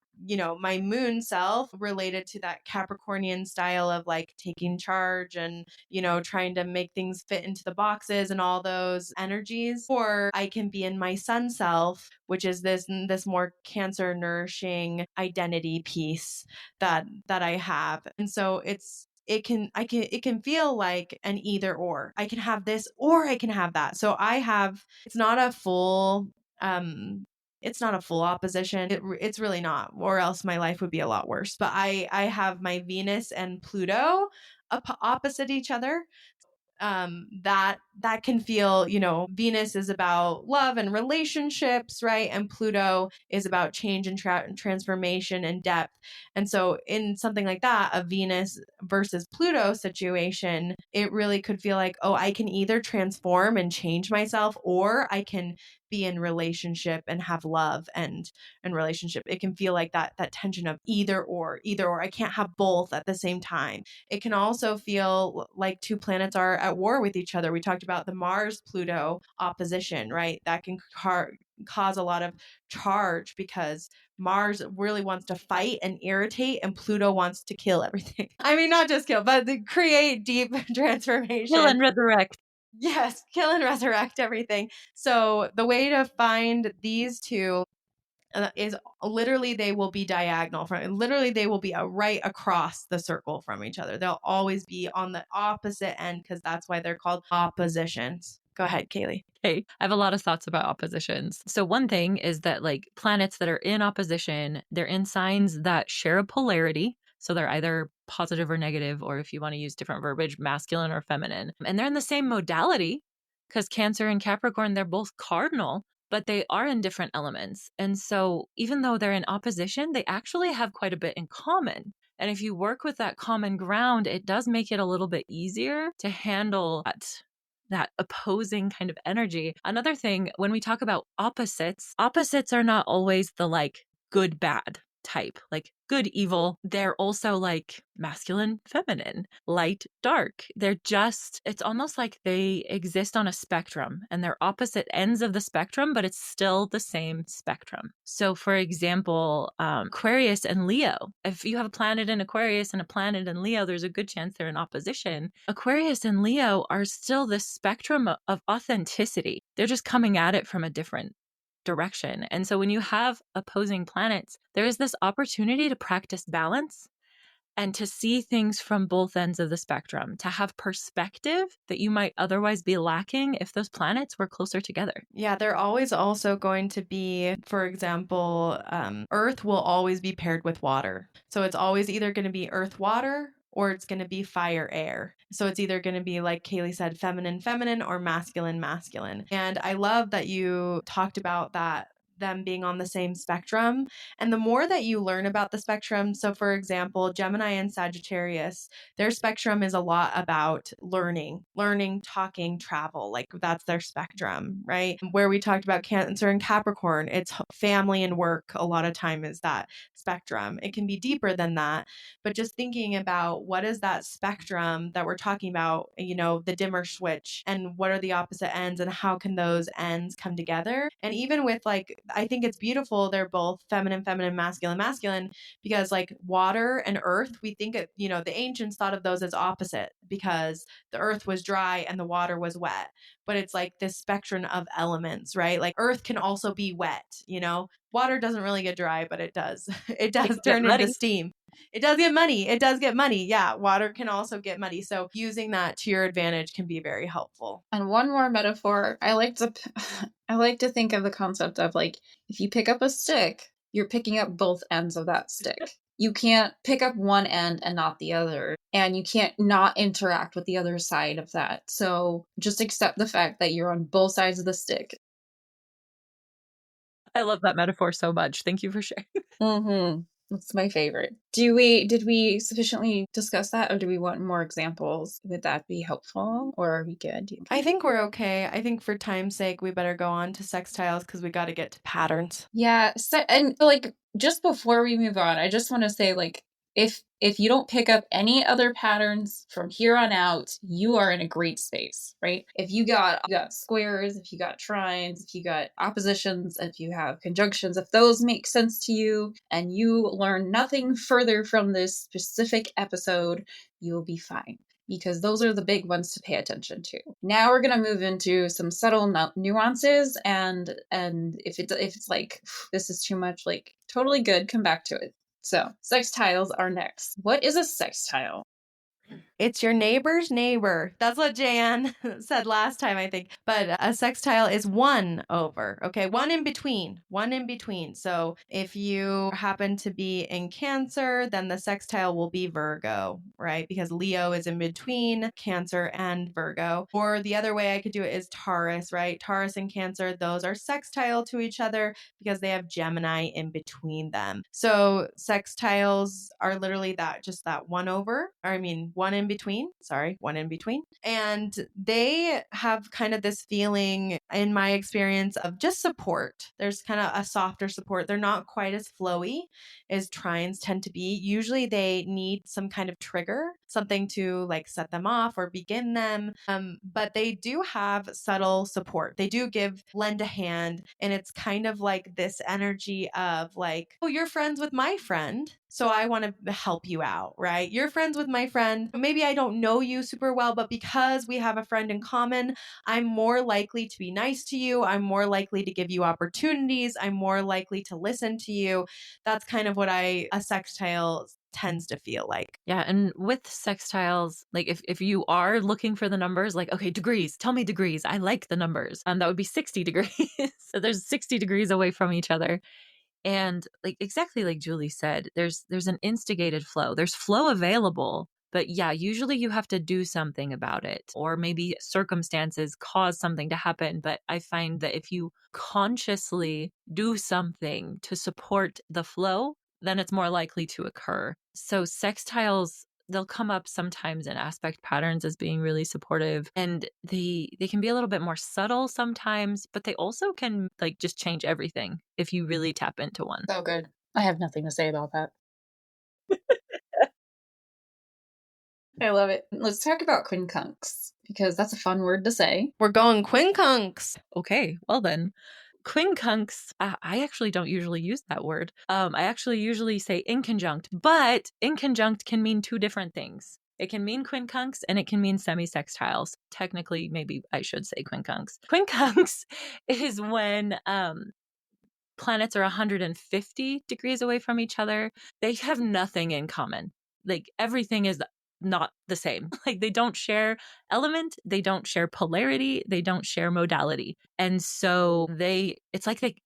[SPEAKER 4] my moon self related to that Capricornian style of like taking charge and, trying to make things fit into the boxes and all those energies. Or I can be in my sun self, which is this more Cancer nourishing identity piece that I have. And so it can feel like an either or. I can have this or I can have that. So it's not a full opposition. It's really not, or else my life would be a lot worse. But I have my Venus and Pluto opposite each other. That can feel, Venus is about love and relationships, right? And Pluto is about change and transformation and depth. And so in something like that, a Venus versus Pluto situation, it really could feel like, oh, I can either transform and change myself, or I can be in relationship and have love and relationship. It can feel like that tension of either or. I can't have both at the same time. It can also feel like two planets are at war with each other. We talked about the Mars-Pluto opposition, right? That can cause a lot of charge because Mars really wants to fight and irritate, and Pluto wants to kill everything. I mean, not just kill, but create deep transformation.
[SPEAKER 1] Kill and resurrect.
[SPEAKER 4] Yes, kill and resurrect everything. So the way to find these two is literally they will be diagonal they will be right across the circle from each other. They'll always be on the opposite end because that's why they're called oppositions. Go ahead, Kaylee.
[SPEAKER 1] Okay, I have a lot of thoughts about oppositions. So one thing is that like planets that are in opposition, they're in signs that share a polarity. So they're either positive or negative, or if you want to use different verbiage, masculine or feminine. And they're in the same modality because Cancer and Capricorn, they're both cardinal, but they are in different elements. And so even though they're in opposition, they actually have quite a bit in common. And if you work with that common ground, it does make it a little bit easier to handle that opposing kind of energy. Another thing, when we talk about opposites are not always the like good, bad type, like good, evil. They're also like masculine, feminine, light, dark. It's almost like they exist on a spectrum and they're opposite ends of the spectrum, but it's still the same spectrum. So for example, Aquarius and Leo, if you have a planet in Aquarius and a planet in Leo, there's a good chance they're in opposition. Aquarius and Leo are still this spectrum of authenticity. They're just coming at it from a different direction. And so when you have opposing planets, there is this opportunity to practice balance and to see things from both ends of the spectrum, to have perspective that you might otherwise be lacking if those planets were closer together.
[SPEAKER 4] Yeah, they're always also going to be, for example, Earth will always be paired with water. So it's always either going to be Earth, water, or it's going to be fire, air. So it's either going to be, like Kaylee said, feminine, feminine, or masculine, masculine. And I love that you talked about that
[SPEAKER 2] them being on the same spectrum. And the more that you learn about the spectrum, so for example, Gemini and Sagittarius, their spectrum is a lot about learning, talking, travel. Like that's their spectrum, right? Where we talked about Cancer and Capricorn, it's family and work a lot of time is that spectrum. It can be deeper than that, but just thinking about what is that spectrum that we're talking about, the dimmer switch, and what are the opposite ends and how can those ends come together? And even with like, I think it's beautiful, they're both feminine, masculine, because like water and earth, we think of, the ancients thought of those as opposite because the earth was dry and the water was wet. But it's like this spectrum of elements, right? Like earth can also be wet, water doesn't really get dry, but it does. It does turn into steam. It does get muddy. It does get muddy. Yeah, water can also get muddy. So using that to your advantage can be very helpful.
[SPEAKER 3] And one more metaphor, I like to think of the concept of like, if you pick up a stick, you're picking up both ends of that stick. You can't pick up one end and not the other, and you can't not interact with the other side of that. So just accept the fact that you're on both sides of the stick.
[SPEAKER 1] I love that metaphor so much. Thank you for sharing.
[SPEAKER 3] Mm-hmm. That's my favorite. Did we sufficiently discuss that, or do we want more examples? Would that be helpful, or are we good?
[SPEAKER 2] I think we're okay. I think for time's sake, we better go on to sextiles because we got to get to patterns.
[SPEAKER 3] Yeah, and like just before we move on, I just want to say like if you don't pick up any other patterns from here on out, you are in a great space, right? If you got squares, if you got trines, if you got oppositions, if you have conjunctions, if those make sense to you and you learn nothing further from this specific episode, you'll be fine. Because those are the big ones to pay attention to. Now we're going to move into some subtle nuances, and if it's like this is too much, like totally good, come back to it. So, sextiles are next. What is a sextile?
[SPEAKER 2] It's your neighbor's neighbor. That's what Jan said last time, I think. But a sextile is one over, okay? One in between. So if you happen to be in Cancer, then the sextile will be Virgo, right? Because Leo is in between Cancer and Virgo. Or the other way I could do it is Taurus, right? Taurus and Cancer, those are sextile to each other because they have Gemini in between them. So sextiles are literally that one over, one in between. And they have kind of this feeling, in my experience, of just support. There's kind of a softer support. They're not quite as flowy as trines tend to be. Usually they need some kind of trigger, something to like set them off or begin them. But they do have subtle support. They do lend a hand. And it's kind of like this energy of like, oh, you're friends with my friend, so I want to help you out, right? You're friends with my friend. Maybe I don't know you super well, but because we have a friend in common, I'm more likely to be nice to you. I'm more likely to give you opportunities. I'm more likely to listen to you. That's kind of what a sextile tends to feel like.
[SPEAKER 1] Yeah. And with sextiles, like if you are looking for the numbers, like, okay, degrees, tell me degrees. I like the numbers. That would be 60 degrees. So there's 60 degrees away from each other. And like exactly like Julie said, there's an instigated flow. There's flow available, but yeah, usually you have to do something about it, or maybe circumstances cause something to happen. But I find that if you consciously do something to support the flow, then it's more likely to occur. So sextiles, they'll come up sometimes in aspect patterns as being really supportive, and they can be a little bit more subtle sometimes, but they also can like just change everything if you really tap into one.
[SPEAKER 3] So good. I have nothing to say about that. I love it. Let's talk about quincunx, because that's a fun word to say.
[SPEAKER 2] We're going quincunx.
[SPEAKER 1] Okay, well then. Quincunx, I actually don't usually use that word. I actually usually say inconjunct, but inconjunct can mean two different things. It can mean quincunx and it can mean semi-sextiles. Technically, maybe I should say quincunx. Quincunx is when planets are 150 degrees away from each other. They have nothing in common. Like everything is not the same. Like they don't share element, they don't share polarity, they don't share modality. And so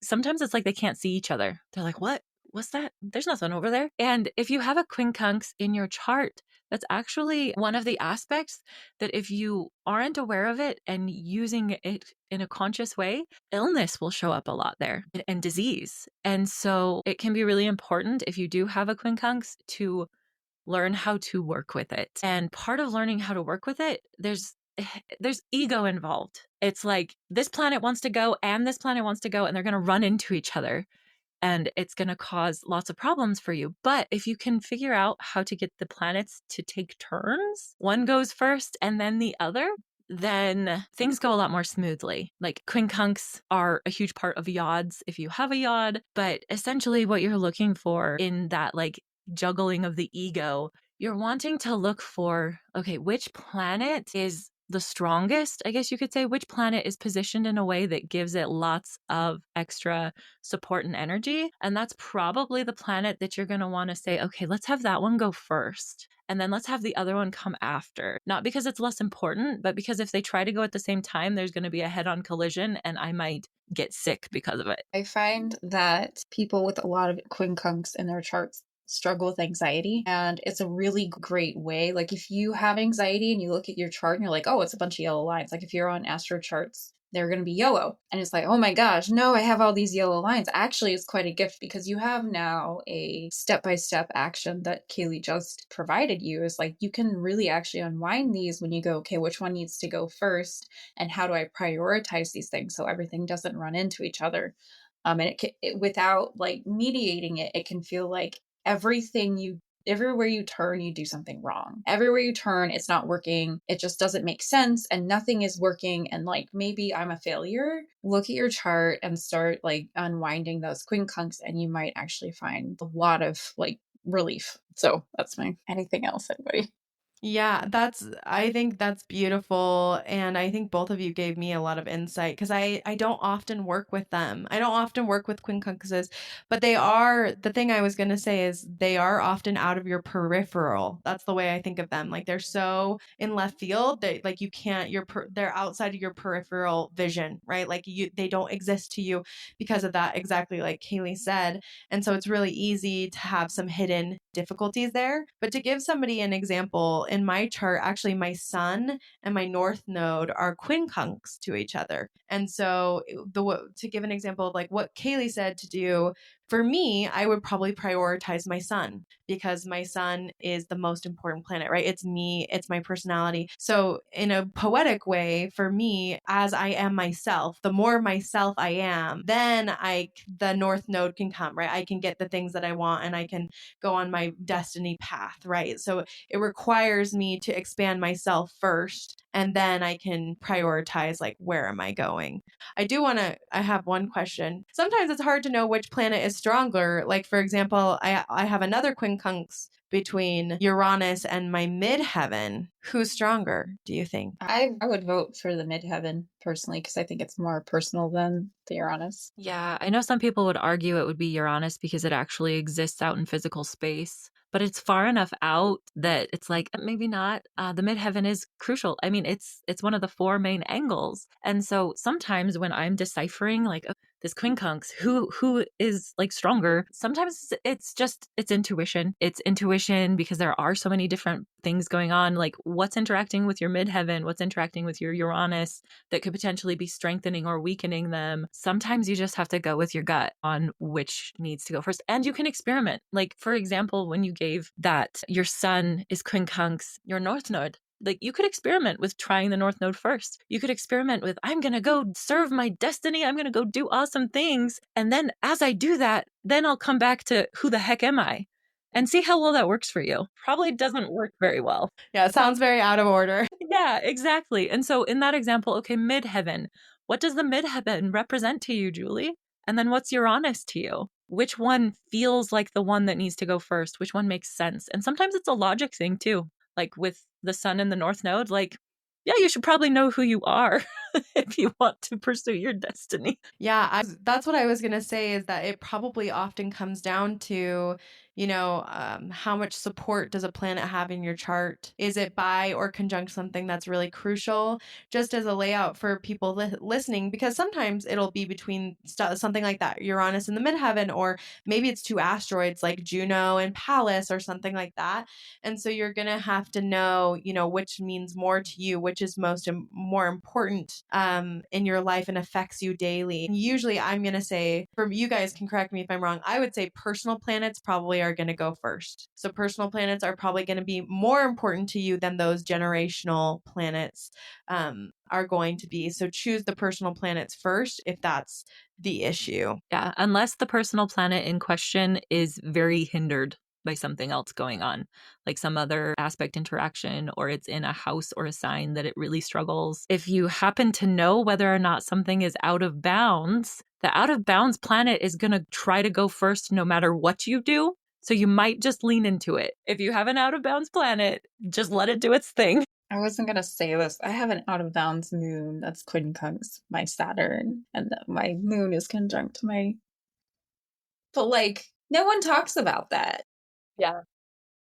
[SPEAKER 1] sometimes it's like they can't see each other. They're like, what's that? There's nothing over there. And if you have a quincunx in your chart, That's actually one of the aspects that if you aren't aware of it and using it in a conscious way, illness will show up a lot there and disease. And so it can be really important if you do have a quincunx to learn how to work with it. And part of learning how to work with it, there's ego involved. It's like this planet wants to go and this planet wants to go, and they're going to run into each other. And it's going to cause lots of problems for you. But if you can figure out how to get the planets to take turns, one goes first and then the other, then things go a lot more smoothly. Like quincunx are a huge part of yods if you have a yod. But essentially, what you're looking for in that like juggling of the ego, you're wanting to look for, okay, which planet is the strongest, I guess you could say, which planet is positioned in a way that gives it lots of extra support and energy. And that's probably the planet that you're going to want to say, okay, let's have that one go first. And then let's have the other one come after. Not because it's less important, but because if they try to go at the same time, there's going to be a head-on collision and I might get sick because of it.
[SPEAKER 3] I find that people with a lot of quincunx in their charts struggle with anxiety, and it's a really great way. Like if you have anxiety and you look at your chart and you're like, oh, it's a bunch of yellow lines. Like if you're on astro charts, they're going to be yellow. And it's like, oh my gosh, no, I have all these yellow lines. Actually, it's quite a gift because you have now a step-by-step action that Kaylee just provided you. Is like, you can really actually unwind these when you go, okay, which one needs to go first? And how do I prioritize these things so everything doesn't run into each other? And without like mediating it, it can feel like everywhere you turn, you do something wrong. Everywhere you turn, it's not working. It just doesn't make sense and nothing is working. And like, maybe I'm a failure. Look at your chart and start like unwinding those quincunx, and you might actually find a lot of like relief. So that's anything else, anybody?
[SPEAKER 4] Yeah, I think that's beautiful. And I think both of you gave me a lot of insight because I don't often work with them. I don't often work with quincunxes, but the thing I was going to say is they are often out of your peripheral. That's the way I think of them. Like they're so in left field that like you can't, they're outside of your peripheral vision, right? Like they don't exist to you because of that, exactly like Kaylee said. And so it's really easy to have some hidden difficulties there. But to give somebody an example, in my chart, actually my sun and my north node are quincunx to each other. And so to give an example of like what Kaylee said to do, for me, I would probably prioritize my sun because my sun is the most important planet, right? It's me, it's my personality. So in a poetic way, for me, as I am myself, the more myself I am, then the north node can come, right? I can get the things that I want and I can go on my destiny path, right? So it requires me to expand myself first, and then I can prioritize like, where am I going? I have one question. Sometimes it's hard to know which planet is stronger. Like, for example, I have another quincunx between Uranus and my midheaven. Who's stronger, do you think?
[SPEAKER 3] I would vote for the midheaven personally because I think it's more personal than the Uranus.
[SPEAKER 1] Yeah, I know some people would argue it would be Uranus because it actually exists out in physical space, but it's far enough out that it's like maybe not. The midheaven is crucial. I mean, it's one of the four main angles, and so sometimes when I'm deciphering like this quincunx, who is like stronger, sometimes it's intuition. It's intuition because there are so many different things going on, like what's interacting with your midheaven, what's interacting with your Uranus that could potentially be strengthening or weakening them. Sometimes you just have to go with your gut on which needs to go first. And you can experiment. Like, for example, when you gave that your sun is quincunx, your north node, like you could experiment with trying the north node first. You could experiment with, I'm going to go serve my destiny. I'm going to go do awesome things. And then as I do that, then I'll come back to who the heck am I? And see how well that works for you. Probably doesn't work very well.
[SPEAKER 4] Yeah, it sounds very out of order.
[SPEAKER 1] Yeah, exactly. And so in that example, okay, midheaven. What does the midheaven represent to you, Julie? And then what's Uranus to you? Which one feels like the one that needs to go first? Which one makes sense? And sometimes it's a logic thing too. Like with the sun and the north node, like, yeah, you should probably know who you are if you want to pursue your destiny.
[SPEAKER 4] Yeah, that's what I was going to say, is that it probably often comes down to,
[SPEAKER 2] How much support does a planet have in your chart? Is it by or conjunct something that's really crucial? Just as a layout for people listening, because sometimes it'll be between something like that, Uranus in the midheaven, or maybe it's two asteroids like Juno and Pallas or something like that. And so you're going to have to know, which means more to you, which is more important in your life and affects you daily. And usually I'm going to say, for you guys can correct me if I'm wrong, I would say personal planets probably are going to go first. So personal planets are probably going to be more important to you than those generational planets are going to be. So choose the personal planets first if that's the issue.
[SPEAKER 1] Yeah, unless the personal planet in question is very hindered by something else going on, like some other aspect interaction, or it's in a house or a sign that it really struggles. If you happen to know whether or not something is out of bounds, the out of bounds planet is going to try to go first no matter what you do. So you might just lean into it. If you have an out of bounds planet, just let it do its thing.
[SPEAKER 3] I wasn't going to say this. I have an out of bounds moon that's quincunx my Saturn, and my moon is conjunct my. But no one talks about that.
[SPEAKER 1] Yeah.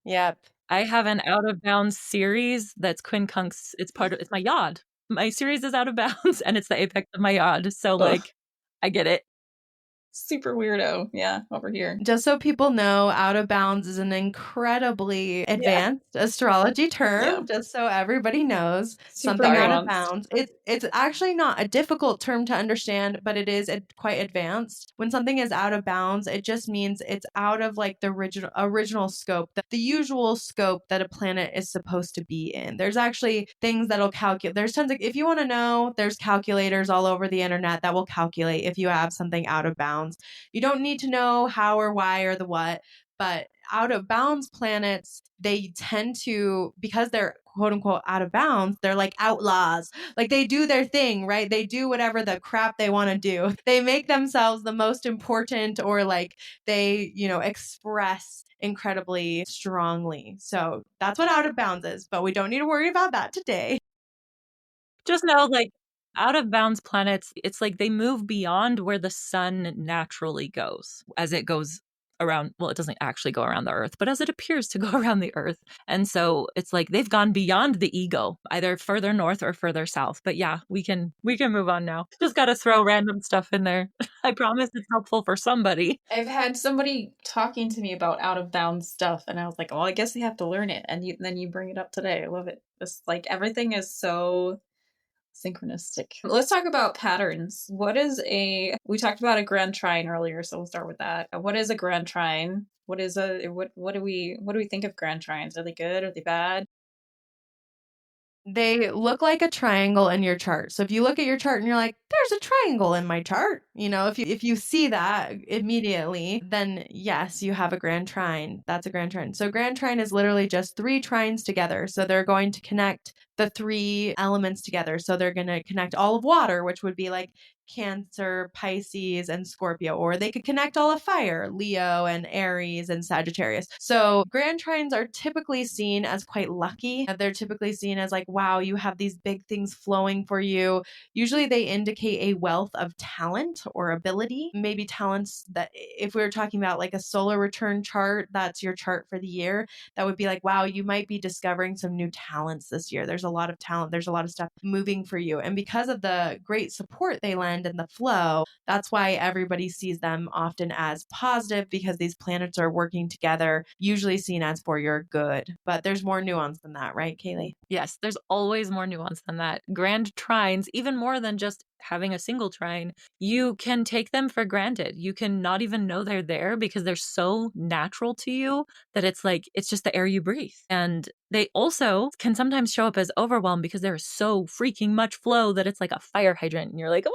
[SPEAKER 2] Yep.
[SPEAKER 1] I have an out of bounds series that's quincunx. It's my yod. My series is out of bounds and it's the apex of my yod. So I get it.
[SPEAKER 3] Super weirdo. Yeah, over here.
[SPEAKER 2] Just so people know, out of bounds is an incredibly advanced astrology term. Yeah. Just so everybody knows,
[SPEAKER 3] Super
[SPEAKER 2] something
[SPEAKER 3] advanced.
[SPEAKER 2] out of bounds. It's actually not a difficult term to understand, but it is quite advanced. When something is out of bounds, it just means it's out of the original scope, the usual scope that a planet is supposed to be in. There's actually things that'll calculate. There's tons of, if you want to know, there's calculators all over the internet that will calculate if you have something out of bounds. You don't need to know how or why or the what, but out of bounds planets, they tend to, because they're quote unquote out of bounds, they're like outlaws. They do their thing, right? They do whatever the crap they want to do. They make themselves the most important, or they, express incredibly strongly. So that's what out of bounds is, but we don't need to worry about that today.
[SPEAKER 1] Just know, out of bounds planets, it's they move beyond where the sun naturally goes as it goes around. Well, it doesn't actually go around the earth, but as it appears to go around the earth. And so it's they've gone beyond the ego, either further north or further south. But yeah, we can move on now. Just got to throw random stuff in there. I promise it's helpful for somebody.
[SPEAKER 3] I've had somebody talking to me about out of bounds stuff, and I was like, well, I guess they have to learn it. And then you bring it up today. I love it. It's everything is so synchronistic. Let's talk about patterns. We talked about a grand trine earlier, so we'll start with that. What is a grand trine? What do we think of grand trines? Are they good? Are they bad?
[SPEAKER 2] They look like a triangle in your chart. So if you look at your chart and you're like, there's a triangle in my chart, if you see that immediately, then yes, you have a grand trine. That's a grand trine. So grand trine is literally just three trines together. So they're going to connect the three elements together. So they're going to connect all of water, which would be Cancer, Pisces, and Scorpio, or they could connect all of fire, Leo and Aries and Sagittarius. So grand trines are typically seen as quite lucky. They're typically seen as wow, you have these big things flowing for you. Usually they indicate a wealth of talent or ability, maybe talents that if we were talking about a solar return chart, that's your chart for the year, that would be wow, you might be discovering some new talents this year. There's a lot of talent. There's a lot of stuff moving for you. And because of the great support they lend and the flow, that's why everybody sees them often as positive, because these planets are working together, usually seen as for your good. But there's more nuance than that, right, Kaylee?
[SPEAKER 1] Yes, there's always more nuance than that. Grand trines, even more than just having a single trine, you can take them for granted. You can not even know they're there because they're so natural to you that it's it's just the air you breathe. And they also can sometimes show up as overwhelm because there's so freaking much flow that it's like a fire hydrant and you're like,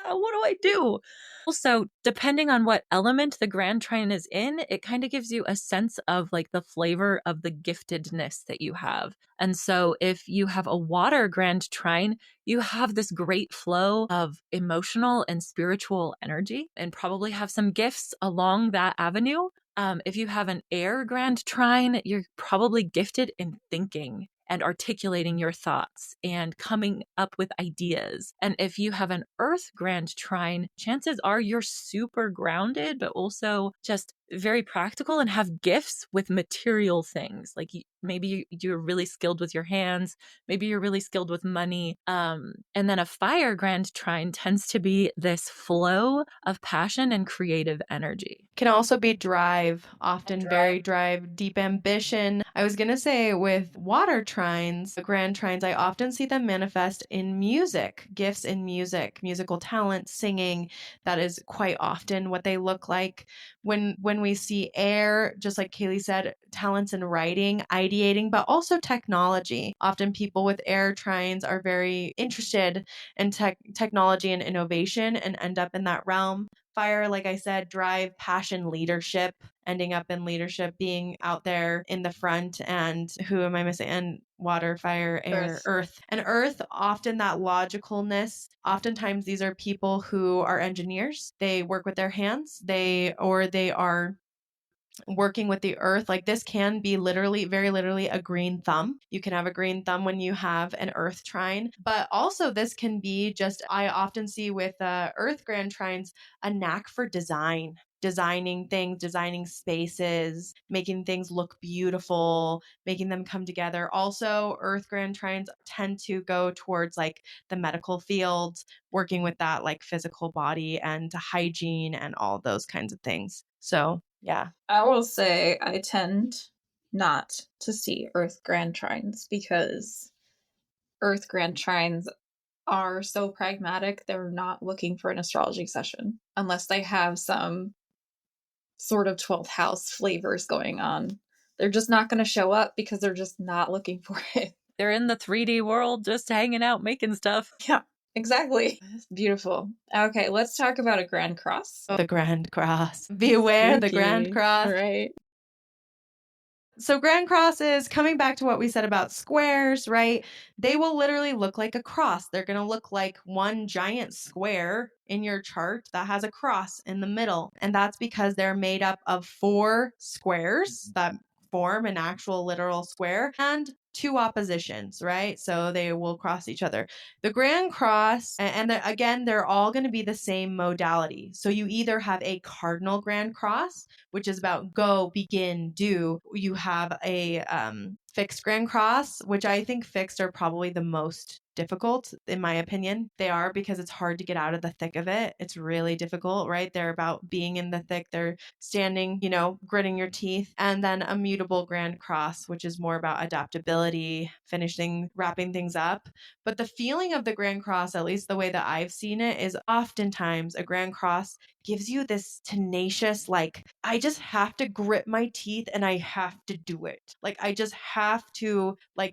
[SPEAKER 1] what do I do? Also, depending on what element the grand trine is in, it kind of gives you a sense of the flavor of the giftedness that you have. And so if you have a water grand trine, you have this great flow of emotional and spiritual energy and probably have some gifts along that avenue. If you have an air grand trine, you're probably gifted in thinking and articulating your thoughts and coming up with ideas. And if you have an earth grand trine, chances are you're super grounded, but also just very practical and have gifts with material things. Like maybe you're really skilled with your hands, maybe you're really skilled with money. And then a fire grand trine tends to be this flow of passion and creative energy.
[SPEAKER 4] Can also be drive, often very drive, deep ambition. I was going to say with water trines, grand trines, I often see them manifest in music, gifts in music, musical talent, singing. That is quite often what they look like. When we see air, just like Kaylee said, talents in writing, ideating, but also technology. Often people with air trines are very interested in technology and innovation and end up in that realm. Fire, like I said, drive, passion, leadership, ending up in leadership, being out there in the front. And who am I missing? And water, fire, air, earth. And earth, often that logicalness. Oftentimes these are people who are engineers. They work with their hands. They are working with the earth. Like this can be literally, very literally a green thumb. You can have a green thumb when you have an earth trine, but also this can be just, I often see with earth grand trines, a knack for designing things, designing spaces, making things look beautiful, making them come together. Also, earth grand trines tend to go towards like the medical field, working with that like physical body and hygiene and all those kinds of things. So yeah.
[SPEAKER 3] I will say I tend not to see Earth Grand Trines because Earth Grand Trines are so pragmatic, they're not looking for an astrology session unless they have some sort of 12th house flavors going on. They're just not going to show up because they're just not looking for it.
[SPEAKER 1] They're in the 3D world, just hanging out, making stuff.
[SPEAKER 3] Yeah, exactly. Beautiful. Okay, let's talk about a Grand Cross.
[SPEAKER 4] The Grand Cross. Beware the Grand Cross.
[SPEAKER 3] Right.
[SPEAKER 4] So Grand Crosses, coming back to what we said about squares, right? They will literally look like a cross. They're going to look like one giant square in your chart that has a cross in the middle. And that's because they're made up of 4 squares that form an actual literal square and 2 oppositions, right? So they will cross each other. The Grand Cross, and again, they're all going to be the same modality. So you either have a cardinal Grand Cross, which is about go, begin, do. You have a fixed Grand Cross, which I think fixed are probably the most difficult, in my opinion. They are, because it's hard to get out of the thick of it. It's really difficult, right? They're about being in the thick. They're standing, gritting your teeth. And then a mutable Grand Cross, which is more about adaptability, finishing, wrapping things up. But the feeling of the Grand Cross, at least the way that I've seen it, is oftentimes a Grand Cross gives you this tenacious, like, I just have to grit my teeth and I have to do it. Like, I just have to, I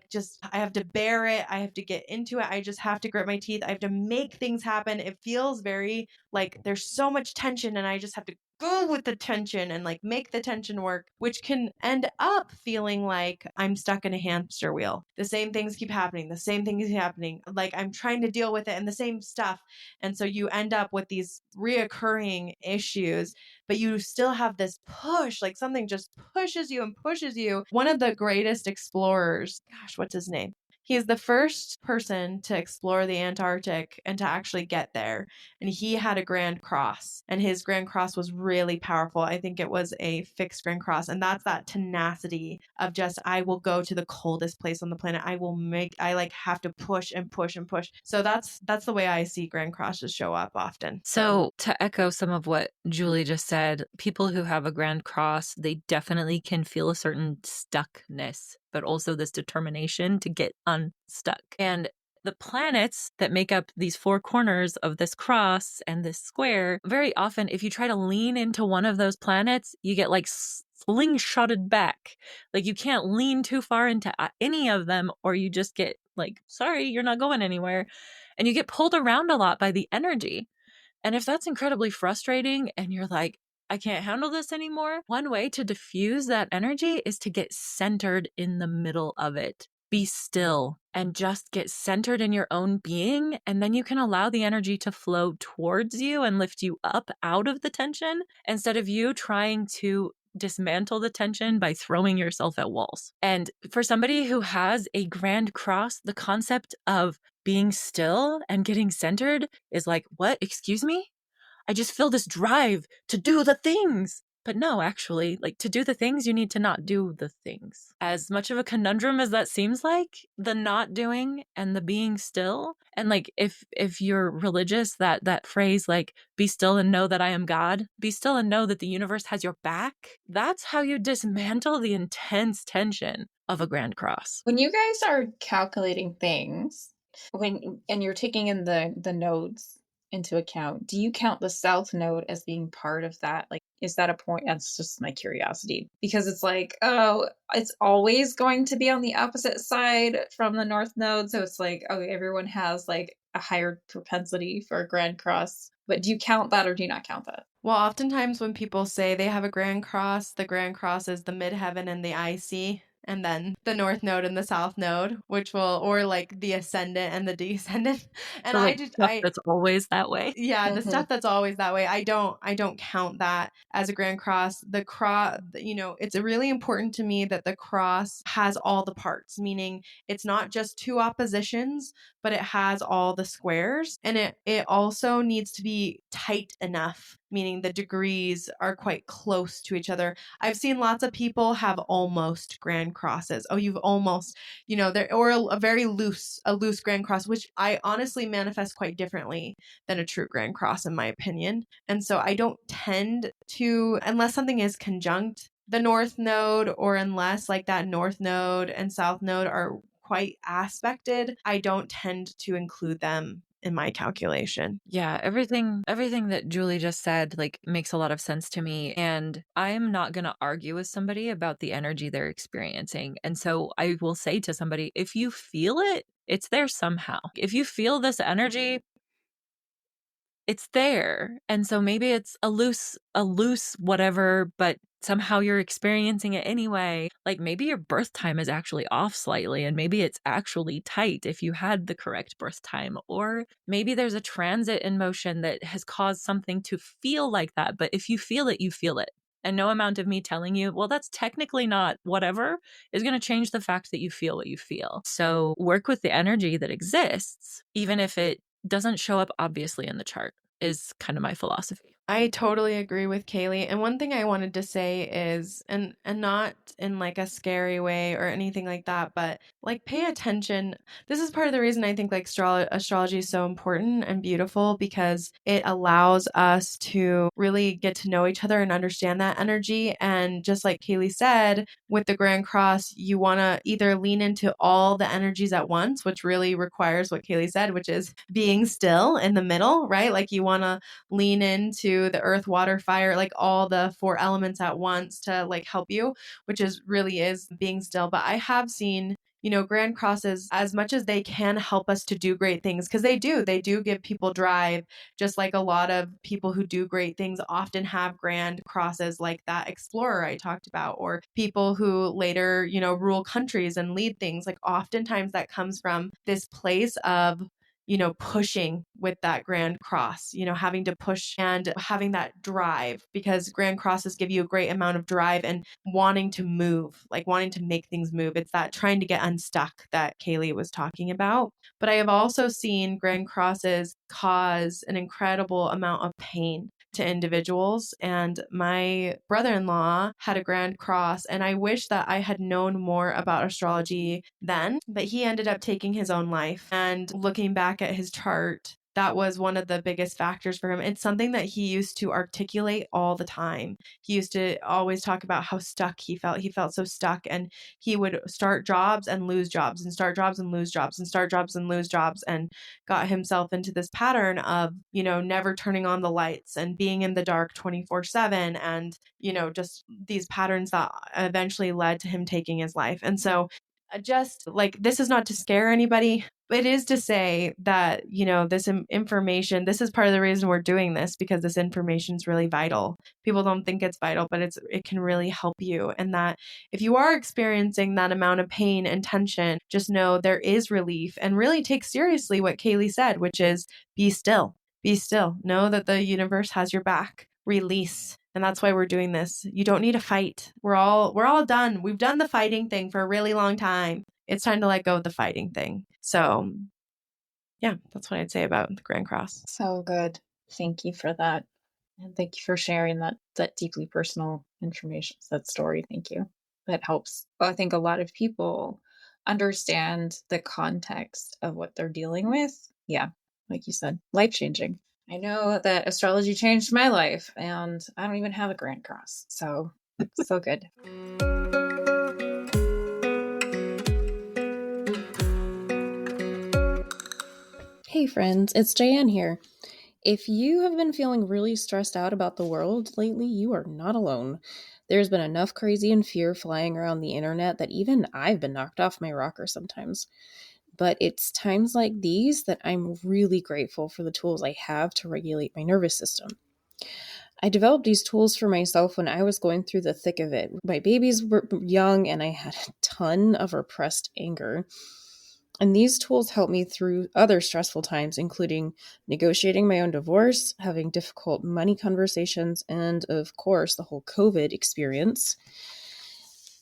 [SPEAKER 4] have to bear it. I have to get into it. I just have to grit my teeth. I have to make things happen. It feels very like there's so much tension and I just have to go with the tension and like make the tension work, which can end up feeling like I'm stuck in a hamster wheel. The same things keep happening. The same things keep happening. Like I'm trying to deal with it and the same stuff. And so you end up with these reoccurring issues, but you still have this push, like something just pushes you and pushes you. One of the greatest explorers, gosh, what's his name? He is the first person to explore the Antarctic and to actually get there. And he had a Grand Cross, and his Grand Cross was really powerful. I think it was a fixed Grand Cross. And that's that tenacity of just, I will go to the coldest place on the planet. I have to push and push and push. So that's the way I see Grand Crosses show up often.
[SPEAKER 1] So to echo some of what Julie just said, people who have a Grand Cross, they definitely can feel a certain stuckness, but also this determination to get unstuck. And the planets that make up these 4 corners of this cross and this square, very often, if you try to lean into one of those planets, you get like slingshotted back. Like you can't lean too far into any of them, or you just get like, sorry, you're not going anywhere. And you get pulled around a lot by the energy. And if that's incredibly frustrating and you're like, I can't handle this anymore, one way to diffuse that energy is to get centered in the middle of it. Be still and just get centered in your own being. And then you can allow the energy to flow towards you and lift you up out of the tension instead of you trying to dismantle the tension by throwing yourself at walls. And for somebody who has a Grand Cross, the concept of being still and getting centered is like, what? Excuse me? I just feel this drive to do the things. But no, actually, like, to do the things, you need to not do the things. As much of a conundrum as that seems like, the not doing and the being still, and like if you're religious, that phrase, like, be still and know that I am God, be still and know that the universe has your back, that's how you dismantle the intense tension of a grand cross.
[SPEAKER 3] When you guys are calculating things, and you're taking in the nodes into account, do you count the south node as being part of that? Like, is that a point? That's just my curiosity, because it's like, oh, it's always going to be on the opposite side from the north node. So it's like, okay, everyone has like a higher propensity for a grand cross. But do you count that or do you not count that?
[SPEAKER 4] Well, oftentimes when people say they have a grand cross, the grand cross is the midheaven and the IC, and then the north node and the south node, which will, or like the ascendant and the descendant. And
[SPEAKER 1] So, like, stuff
[SPEAKER 4] I
[SPEAKER 1] that's always that way.
[SPEAKER 4] yeah, the
[SPEAKER 3] Mhm.
[SPEAKER 4] stuff that's always that way. I don't count that as a grand cross. The cross, it's really important to me that the cross has all the parts, meaning it's not just two oppositions, but it has all the squares, and it also needs to be tight enough, meaning the degrees are quite close to each other. I've seen lots of people have almost grand crosses. Oh, you've almost, there, or a loose grand cross, which I honestly manifest quite differently than a true grand cross, in my opinion. And so I don't tend to, unless something is conjunct the north node, or unless like that north node and south node are quite aspected, I don't tend to include them in my calculation.
[SPEAKER 1] Yeah, everything that Julie just said, like, makes a lot of sense to me, and I'm not going to argue with somebody about the energy they're experiencing. And so I will say to somebody, if you feel it, it's there somehow. If you feel this energy, it's there. And so maybe it's a loose whatever, but somehow you're experiencing it anyway. Like, maybe your birth time is actually off slightly, and maybe it's actually tight if you had the correct birth time. Or maybe there's a transit in motion that has caused something to feel like that. But if you feel it, you feel it. And no amount of me telling you, well, that's technically not whatever, is going to change the fact that you feel what you feel. So work with the energy that exists, even if it doesn't show up obviously in the chart, is kind of my philosophy.
[SPEAKER 4] I totally agree with Kaylee. And one thing I wanted to say is, and not in like a scary way or anything like that, but like pay attention. This is part of the reason I think like astrology is so important and beautiful, because it allows us to really get to know each other and understand that energy. And just like Kaylee said, with the Grand Cross, you want to either lean into all the energies at once, which really requires what Kaylee said, which is being still in the middle, right? Like you want to lean into the earth, water, fire, like all the four elements at once to like help you, which is really is being still. But I have seen, grand crosses, as much as they can help us to do great things, because they do give people drive, just like a lot of people who do great things often have grand crosses, like that explorer I talked about, or people who later, rule countries and lead things. Like oftentimes that comes from this place of pushing with that grand cross, having to push and having that drive, because grand crosses give you a great amount of drive and wanting to move, like wanting to make things move. It's that trying to get unstuck that Kaylee was talking about. But I have also seen grand crosses cause an incredible amount of pain to individuals. And my brother-in-law had a grand cross, and I wish that I had known more about astrology then, but he ended up taking his own life. And looking back at his chart, that was one of the biggest factors for him. It's something that he used to articulate all the time. He used to always talk about how stuck he felt. He felt so stuck, and he would start jobs and lose jobs, and start jobs and lose jobs, and start jobs and lose jobs, and got himself into this pattern of, never turning on the lights and being in the dark 24/7, and, just these patterns that eventually led to him taking his life. And so just like, this is not to scare anybody, but it is to say that, this information, this is part of the reason we're doing this, because this information is really vital. People don't think it's vital, but it can really help you. And that if you are experiencing that amount of pain and tension, just know there is relief, and really take seriously what Kaylee said, which is be still. Be still. Know that the universe has your back. Release. And that's why we're doing this. You don't need to fight. We're all done. We've done the fighting thing for a really long time. It's time to let go of the fighting thing. So yeah, that's what I'd say about the Grand Cross.
[SPEAKER 3] So good. Thank you for that. And thank you for sharing that deeply personal information, that story. Thank you. That helps. I think a lot of people understand the context of what they're dealing with. Yeah, like you said, life changing. I know that astrology changed my life, and I don't even have a Grand Cross. So, so good. Hey friends, it's Jayanne here. If you have been feeling really stressed out about the world lately, you are not alone. There's been enough crazy and fear flying around the internet that even I've been knocked off my rocker sometimes. But it's times like these that I'm really grateful for the tools I have to regulate my nervous system. I developed these tools for myself when I was going through the thick of it. My babies were young and I had a ton of repressed anger. And these tools helped me through other stressful times, including negotiating my own divorce, having difficult money conversations, and of course, the whole COVID experience.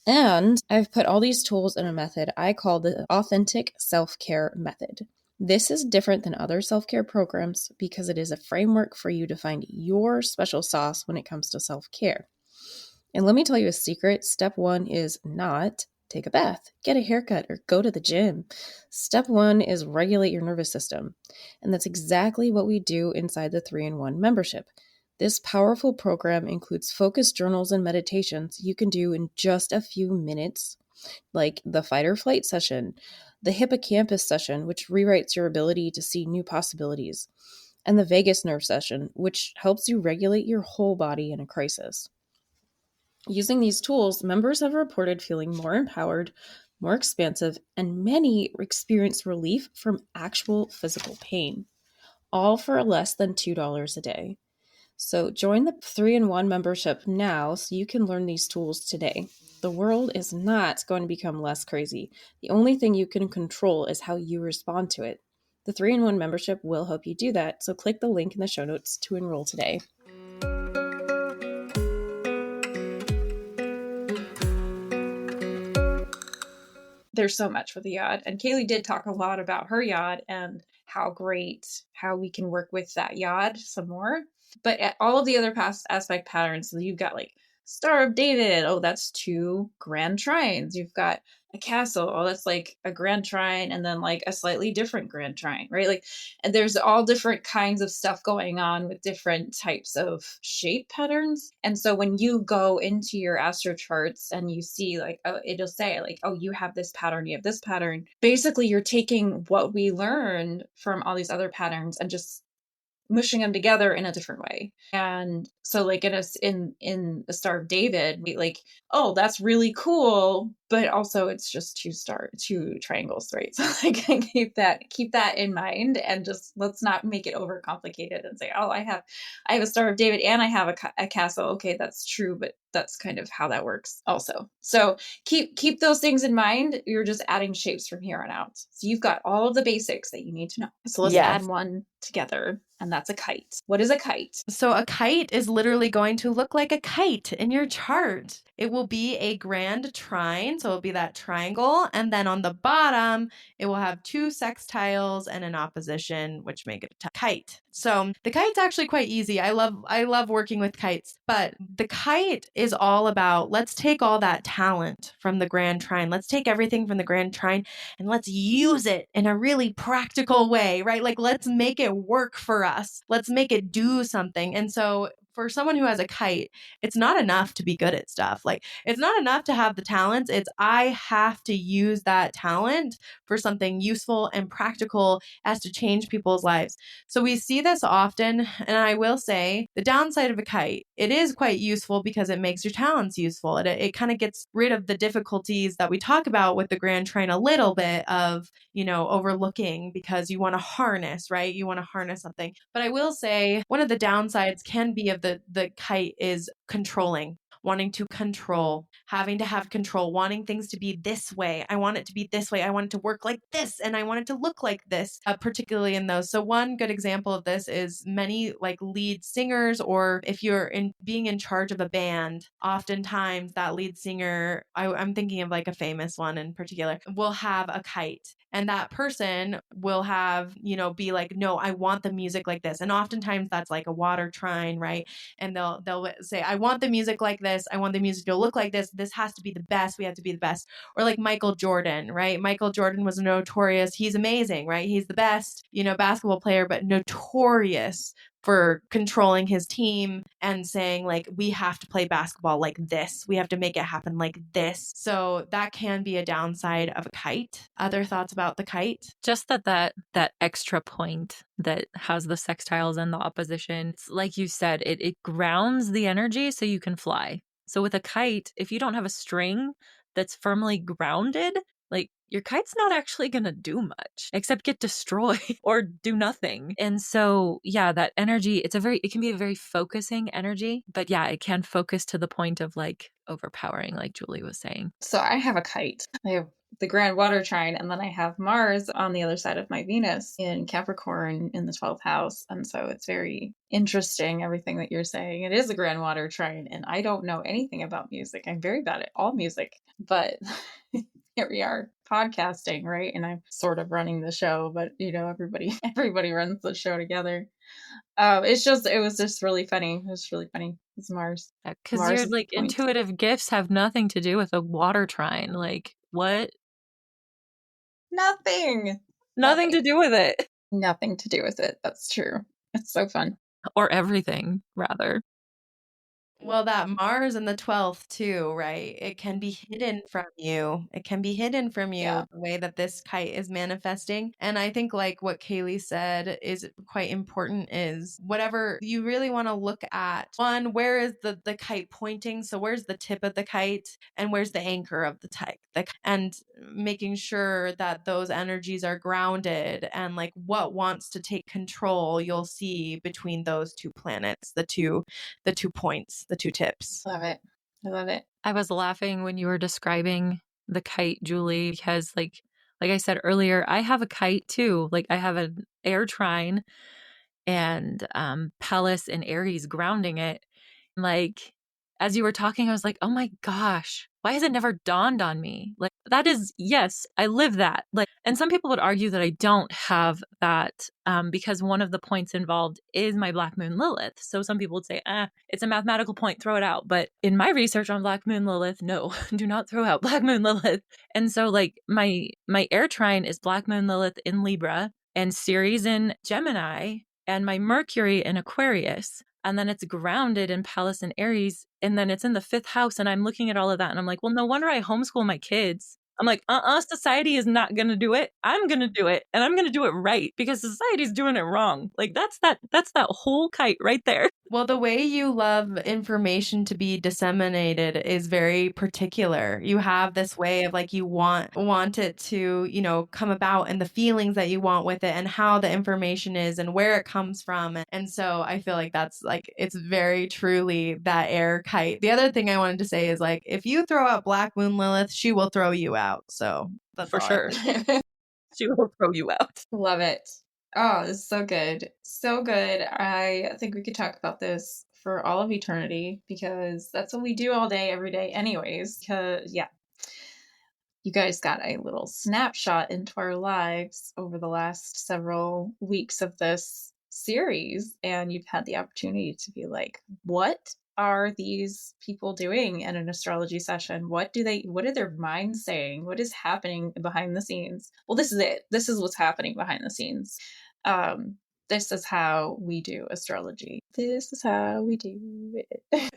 [SPEAKER 3] And I've put all these tools in a method I call the Authentic Self-Care Method. This is different than other self-care programs because it is a framework for you to find your special sauce when it comes to self-care. And let me tell you a secret. Step 1 is not take a bath, get a haircut, or go to the gym. Step 1 is regulate your nervous system. And that's exactly what we do inside the 3-in-1 membership. This powerful program includes focused journals and meditations you can do in just a few minutes, like the fight or flight session, the hippocampus session, which rewrites your ability to see new possibilities, and the vagus nerve session, which helps you regulate your whole body in a crisis. Using these tools, members have reported feeling more empowered, more expansive, and many experience relief from actual physical pain, all for less than $2 a day. So join the 3-in-1 membership now so you can learn these tools today. The world is not going to become less crazy. The only thing you can control is how you respond to it. The 3-in-1 membership will help you do that, so click the link in the show notes to enroll today. There's so much with the yod. And Kaylee did talk a lot about her yod and how we can work with that yod some more. But all of the other past aspect patterns, so you've got like Star of David. Oh, that's 2 grand trines. You've got a castle. Oh, that's like a grand trine and then like a slightly different grand trine, right? Like, and there's all different kinds of stuff going on with different types of shape patterns. And so when you go into your astro charts and you see like, oh, it'll say like, oh, you have this pattern, you have this pattern. Basically, you're taking what we learned from all these other patterns and just mushing them together in a different way. And so like in the Star of David, we like, oh, that's really cool, but also it's just 2 triangles, right? So like keep that in mind and just let's not make it overcomplicated and say, oh, I have a Star of David and I have a castle. Okay, that's true, but that's kind of how that works also. So keep those things in mind. You're just adding shapes from here on out. So you've got all of the basics that you need to know. So let's add one together, and that's a kite. What is a kite?
[SPEAKER 4] So a kite is literally going to look like a kite in your chart. It will be a grand trine, so it'll be that triangle, and then on the bottom, it will have 2 sextiles and an opposition, which make it a kite. So the kite's actually quite easy. I love working with kites, but the kite is all about, let's take all that talent from the grand trine. Let's take everything from the grand trine and let's use it in a really practical way, right? Like let's make it work for us. Let's make it do something. And so for someone who has a kite, it's not enough to be good at stuff. Like it's not enough to have the talents. It's I have to use that talent for something useful and practical as to change people's lives. So we see this often. And I will say the downside of a kite, it is quite useful because it makes your talents useful. It kind of gets rid of the difficulties that we talk about with the grand trine a little bit of, overlooking because you want to harness, right? You want to harness something. But I will say one of the downsides can be of the kite is controlling.
[SPEAKER 2] wanting to control, having to have control, wanting things to be this way. I want it to be this way. I want it to work like this, and I want it to look like this, particularly in those. So one good example of this is many like lead singers, or if you're being in charge of a band, oftentimes that lead singer, I'm thinking of like a famous one in particular, will have a kite. And that person will have, be like, no, I want the music like this. And oftentimes that's like a water trine, right? And they'll say, I want the music like this. I want the music to look like this. This has to be the best. We have to be the best. Or like Michael Jordan, right? Michael Jordan was notorious. He's amazing, right? He's the best, basketball player, but notorious for controlling his team and saying like, we have to play basketball like this. We have to make it happen like this. So that can be a downside of a kite. Other thoughts about the kite?
[SPEAKER 1] Just that extra point that has the sextiles and the opposition. It's like you said, it grounds the energy so you can fly. So with a kite, if you don't have a string that's firmly grounded, like your kite's not actually going to do much except get destroyed or do nothing. And so, yeah, that energy, it can be a very focusing energy, but yeah, it can focus to the point of like overpowering, like Julie was saying.
[SPEAKER 3] So I have a kite. I have the grand water trine, and then I have Mars on the other side of my Venus in Capricorn in the 12th house. And so it's very interesting, everything that you're saying. It is a grand water trine, and I don't know anything about music. I'm very bad at all music, but here we are podcasting, right? And I'm sort of running the show, but everybody runs the show together. It was just really funny. It was really funny. It's Mars.
[SPEAKER 1] Because your like intuitive gifts have nothing to do with a water trine. Like what?
[SPEAKER 3] Nothing
[SPEAKER 1] To do with it.
[SPEAKER 3] Nothing to do with it. That's true. It's so fun.
[SPEAKER 1] Or everything, rather.
[SPEAKER 2] Well, that Mars in the 12th too, right? It can be hidden from you. It can be hidden from you,
[SPEAKER 3] Yeah.
[SPEAKER 2] the way that this kite is manifesting. And I think like what Kaylee said is quite important is whatever you really want to look at. One, where is the kite pointing? So where's the tip of the kite and where's the anchor of the kite? And making sure that those energies are grounded and like what wants to take control, you'll see between those two planets, the two points, the two tips.
[SPEAKER 3] Love it. I love it.
[SPEAKER 1] I was laughing when you were describing the kite, Julie, because like I said earlier, I have a kite too. Like I have an air trine and Pallas and Aries grounding it. Like as you were talking, I was like, oh my gosh, why has it never dawned on me? Like that is, yes, I live that. Like, and some people would argue that I don't have that because one of the points involved is my Black Moon Lilith. So some people would say, it's a mathematical point, throw it out. But in my research on Black Moon Lilith, no, do not throw out Black Moon Lilith. And so like my air trine is Black Moon Lilith in Libra and Ceres in Gemini and my Mercury in Aquarius. And then it's grounded in Pallas and Aries. And then it's in the 5th house. And I'm looking at all of that. And I'm like, well, no wonder I homeschool my kids. I'm like, society is not going to do it. I'm going to do it. And I'm going to do it right because society's doing it wrong. Like that's that whole kite right there.
[SPEAKER 2] Well, the way you love information to be disseminated is very particular. You have this way of like you want it to, come about and the feelings that you want with it and how the information is and where it comes from. And so I feel like that's like it's very truly that air kite. The other thing I wanted to say is like if you throw out Black Moon Lilith, she will throw you out. So that's
[SPEAKER 1] for sure. She will throw you out.
[SPEAKER 3] Love it. Oh, it's so good. So good. I think we could talk about this for all of eternity because that's what we do all day, every day anyways. Because, yeah, you guys got a little snapshot into our lives over the last several weeks of this series. And you've had the opportunity to be like, what are these people doing in an astrology session? What are their minds saying? What is happening behind the scenes? Well, this is it. This is what's happening behind the scenes. This is how we do astrology. This is how we do it.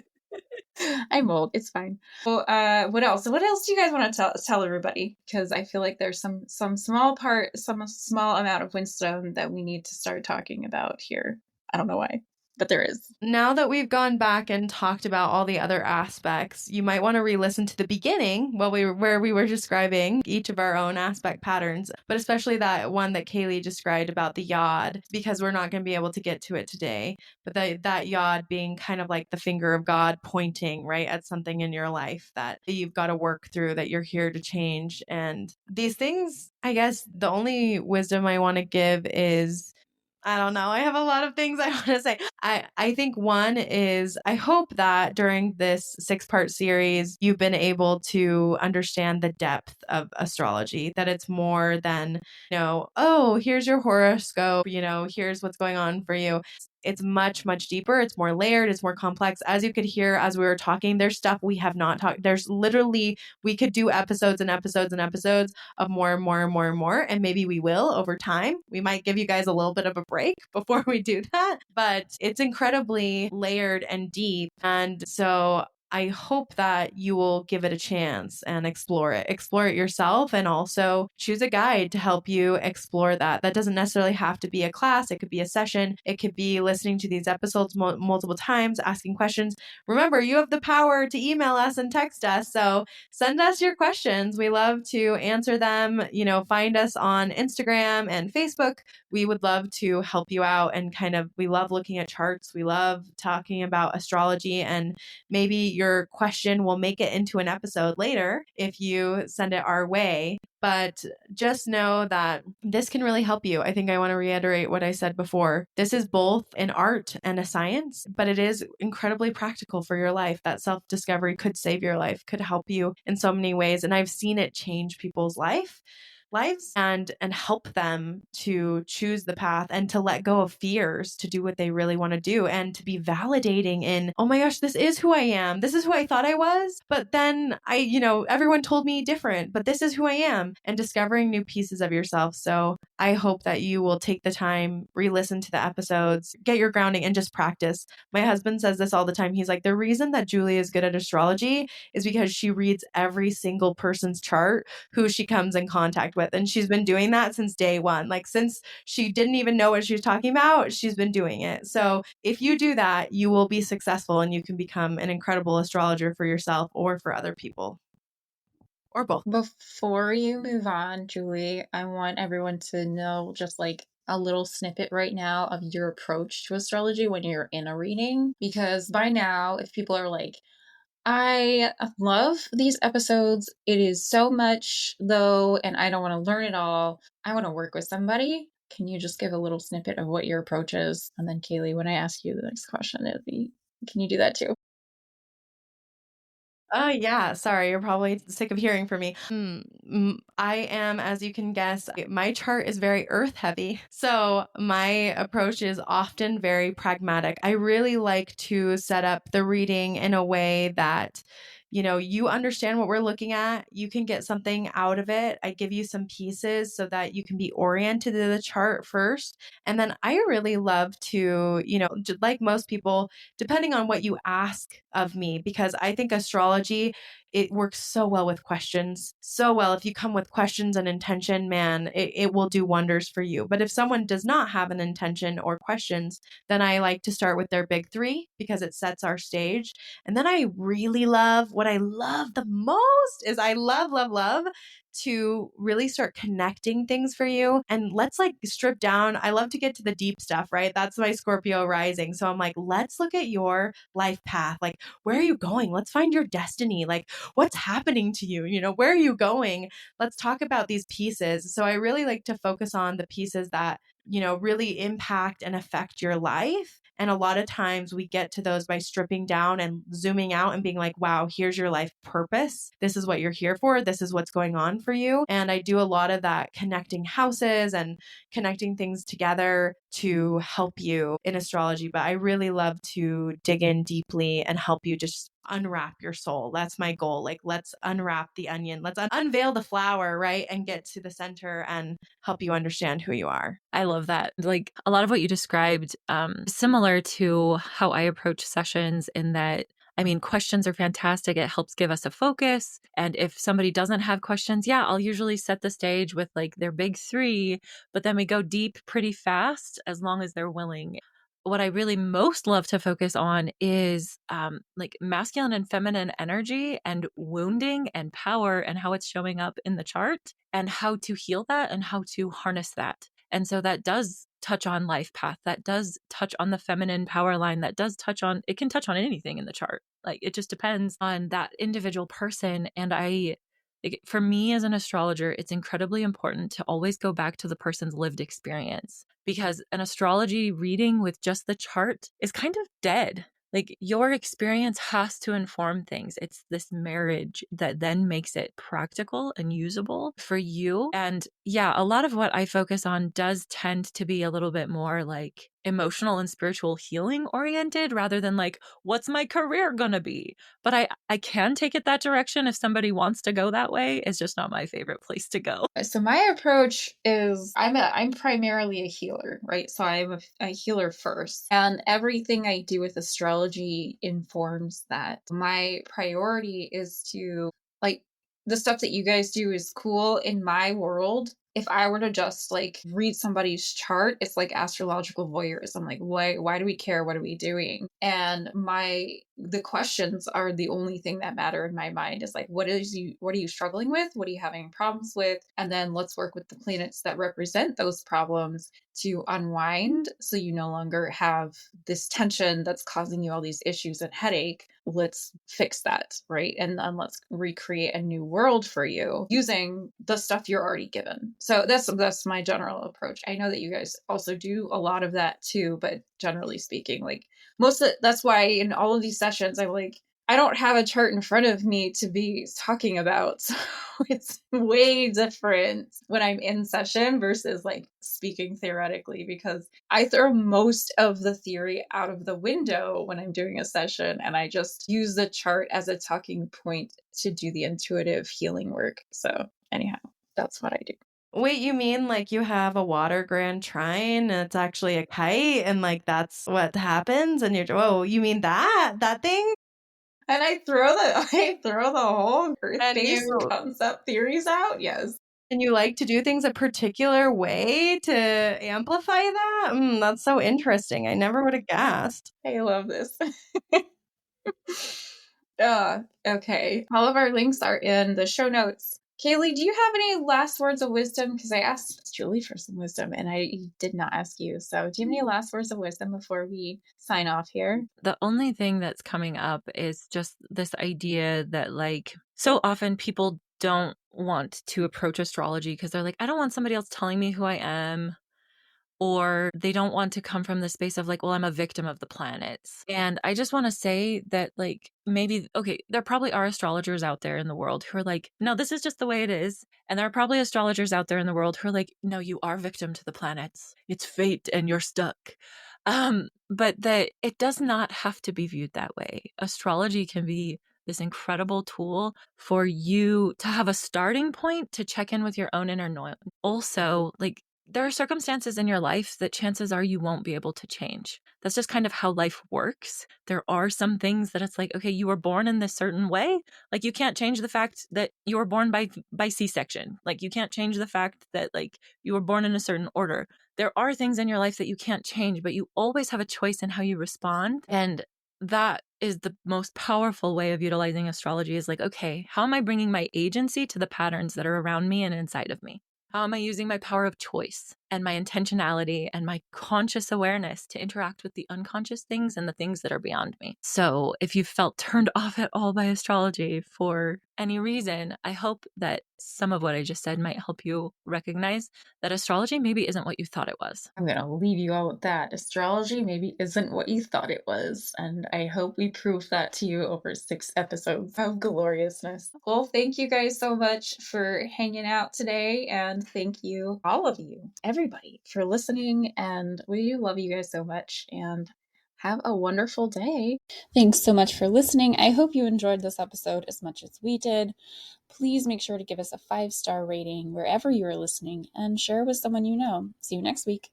[SPEAKER 3] I'm old. It's fine. So, what else? What else do you guys want to tell everybody? Because I feel like there's some small amount of wisdom that we need to start talking about here. I don't know why. but there is.
[SPEAKER 4] Now that we've gone back and talked about all the other aspects, you might want to re-listen to the beginning where we were describing each of our own aspect patterns, but especially that one that Kaylee described about the yod, because we're not going to be able to get to it today. But that yod being kind of like the finger of God pointing right at something in your life that you've got to work through, that you're here to change. And these things, I guess the only wisdom I want to give is, I don't know. I have a lot of things I want to say. I think one is I hope that during this 6-part series, you've been able to understand the depth of astrology, that it's more than, oh, here's your horoscope, here's what's going on for you. It's much, much deeper. It's more layered. It's more complex. As you could hear as we were talking, there's stuff we have not talked. There's literally, we could do episodes and episodes and episodes of more and more and more and more. And maybe we will over time. We might give you guys a little bit of a break before we do that. But it's incredibly layered and deep. And so I hope that you will give it a chance and explore it. Explore it yourself, and also choose a guide to help you explore that. That doesn't necessarily have to be a class. It could be a session. It could be listening to these episodes multiple times, asking questions. Remember, you have the power to email us and text us. So send us your questions. We love to answer them. Find us on Instagram and Facebook. We would love to help you out, and we love looking at charts. We love talking about astrology, and maybe your question will make it into an episode later if you send it our way. But just know that this can really help you. I think I want to reiterate what I said before. This is both an art and a science, but it is incredibly practical for your life. That self-discovery could save your life, could help you in so many ways. And I've seen it change people's lives and help them to choose the path and to let go of fears, to do what they really want to do, and to be validating in, oh my gosh, this is who I am. This is who I thought I was. But then everyone told me different, but this is who I am, and discovering new pieces of yourself. So I hope that you will take the time, re-listen to the episodes, get your grounding, and just practice. My husband says this all the time. He's like, the reason that Julie is good at astrology is because she reads every single person's chart who she comes in contact with. And she's been doing that since day one. Like, since she didn't even know what she was talking about, she's been doing it. So if you do that, you will be successful, and you can become an incredible astrologer for yourself or for other people, or both.
[SPEAKER 3] Before you move on, Julie, I want everyone to know just like a little snippet right now of your approach to astrology when you're in a reading. Because by now, if people are like, I love these episodes, it is so much though, and I don't want to learn it all, I want to work with somebody. Can you just give a little snippet of what your approach is? And then Kaylee, when I ask you the next question, can you do that too?
[SPEAKER 4] Oh, yeah. Sorry, you're probably sick of hearing from me. I am, as you can guess, my chart is very earth heavy. So my approach is often very pragmatic. I really like to set up the reading in a way that you understand what we're looking at. You can get something out of it. I give you some pieces so that you can be oriented to the chart first. And then I really love to, like most people, depending on what you ask of me, because I think astrology, it works so well with questions. So well, if you come with questions and intention, man, it will do wonders for you. But if someone does not have an intention or questions, then I like to start with their big three, because it sets our stage. And then I really love, what I love the most is I love to really start connecting things for you. And let's strip down. I love to get to the deep stuff, right? That's my Scorpio rising. So I'm like, let's look at your life path. Like, where are you going? Let's find your destiny. Like, what's happening to you? Where are you going? Let's talk about these pieces. So I really like to focus on the pieces that, really impact and affect your life. And a lot of times we get to those by stripping down and zooming out and being like, wow, here's your life purpose. This is what you're here for. This is what's going on for you. And I do a lot of that, connecting houses and connecting things together to help you in astrology. But I really love to dig in deeply and help you just unwrap your soul. That's my goal. Like, let's unwrap the onion. Let's unveil the flower, right? And get to the center and help you understand who you are.
[SPEAKER 1] I love that. Like, a lot of what you described, similar to how I approach sessions, in that, questions are fantastic. It helps give us a focus. And if somebody doesn't have questions, I'll usually set the stage with their big three, but then we go deep pretty fast as long as they're willing. what I really most love to focus on is like masculine and feminine energy and wounding and power and how it's showing up in the chart and how to heal that and how to harness that. And so that does touch on life path. That does touch on the feminine power line. That does touch on, it can touch on anything in the chart. Like it just depends on that individual person. And for me as an astrologer, it's incredibly important to always go back to the person's lived experience, because an astrology reading with just the chart is kind of dead. Like your experience has to inform things. It's this marriage that then makes it practical and usable for you. And yeah, a lot of what I focus on does tend to be a little bit more like emotional and spiritual healing oriented rather than like, what's my career gonna be? But I can take it that direction if somebody wants to go that way. It's just not my favorite place to go.
[SPEAKER 3] So my approach is I'm primarily a healer, right? So I'm a healer first, and everything I do with astrology informs that. My priority is to, like, the stuff that you guys do is cool in my world. If I were to just like read somebody's chart, it's like astrological voyeurism. Like, why do we care? What are we doing? And the questions are the only thing that matter in my mind. Is like, what are you struggling with? What are you having problems with? And then let's work with the planets that represent those problems to unwind, so you no longer have this tension that's causing you all these issues and headache. Let's fix that, right? And then let's recreate a new world for you using the stuff you're already given. So that's my general approach. I know that you guys also do a lot of that too, but generally speaking, like that's why in all of these sessions, I'm like, I don't have a chart in front of me to be talking about. So it's way different when I'm in session versus like speaking theoretically, because I throw most of the theory out of the window when I'm doing a session, and I just use the chart as a talking point to do the intuitive healing work. So anyhow, that's what I do.
[SPEAKER 4] Wait, you mean like you have a water grand trine and it's actually a kite and like that's what happens and you're, oh, you mean that thing?
[SPEAKER 3] And I throw the whole
[SPEAKER 4] And
[SPEAKER 3] earth-based
[SPEAKER 4] you
[SPEAKER 3] concept theories out. Yes.
[SPEAKER 4] and you like to do things a particular way to amplify that? That's so interesting. I never would have guessed.
[SPEAKER 3] I love this. Okay. All of our links are in the show notes. Kaylee, do you have any last words of wisdom? Because I asked Julie for some wisdom and I did not ask you. So do you have any last words of wisdom before we sign off here?
[SPEAKER 1] The only thing that's coming up is just this idea that, like, so often people don't want to approach astrology because they're like, I don't want somebody else telling me who I am. Or they don't want to come from the space of like, well, I'm a victim of the planets. And I just want to say that, like, maybe, okay, there probably are astrologers out there in the world who are like, no, this is just the way it is. And there are probably astrologers out there in the world who are like, no, you are victim to the planets. It's fate and you're stuck. But that it does not have to be viewed that way. Astrology can be this incredible tool for you to have a starting point to check in with your own inner knowing. Also, like, there are circumstances in your life that chances are you won't be able to change. That's just kind of how life works. There are some things that it's like, okay, you were born in this certain way. Like, you can't change the fact that you were born by C-section. Like, you can't change the fact that, like, you were born in a certain order. There are things in your life that you can't change, but you always have a choice in how you respond. And that is the most powerful way of utilizing astrology, is like, okay, how am I bringing my agency to the patterns that are around me and inside of me? How am I using my power of choice and my intentionality and my conscious awareness to interact with the unconscious things and the things that are beyond me? So if you felt turned off at all by astrology for any reason, I hope that some of what I just said might help you recognize that astrology maybe isn't what you thought it was.
[SPEAKER 3] I'm going to leave you all with that. Astrology maybe isn't what you thought it was. And I hope we prove that to you over 6 episodes of gloriousness. Well, thank you guys so much for hanging out today. And thank you, all of you, everybody, for listening. And we love you guys so much. And have a wonderful day. Thanks so much for listening. I hope you enjoyed this episode as much as we did. Please make sure to give us a 5-star rating wherever you are listening and share with someone you know. See you next week.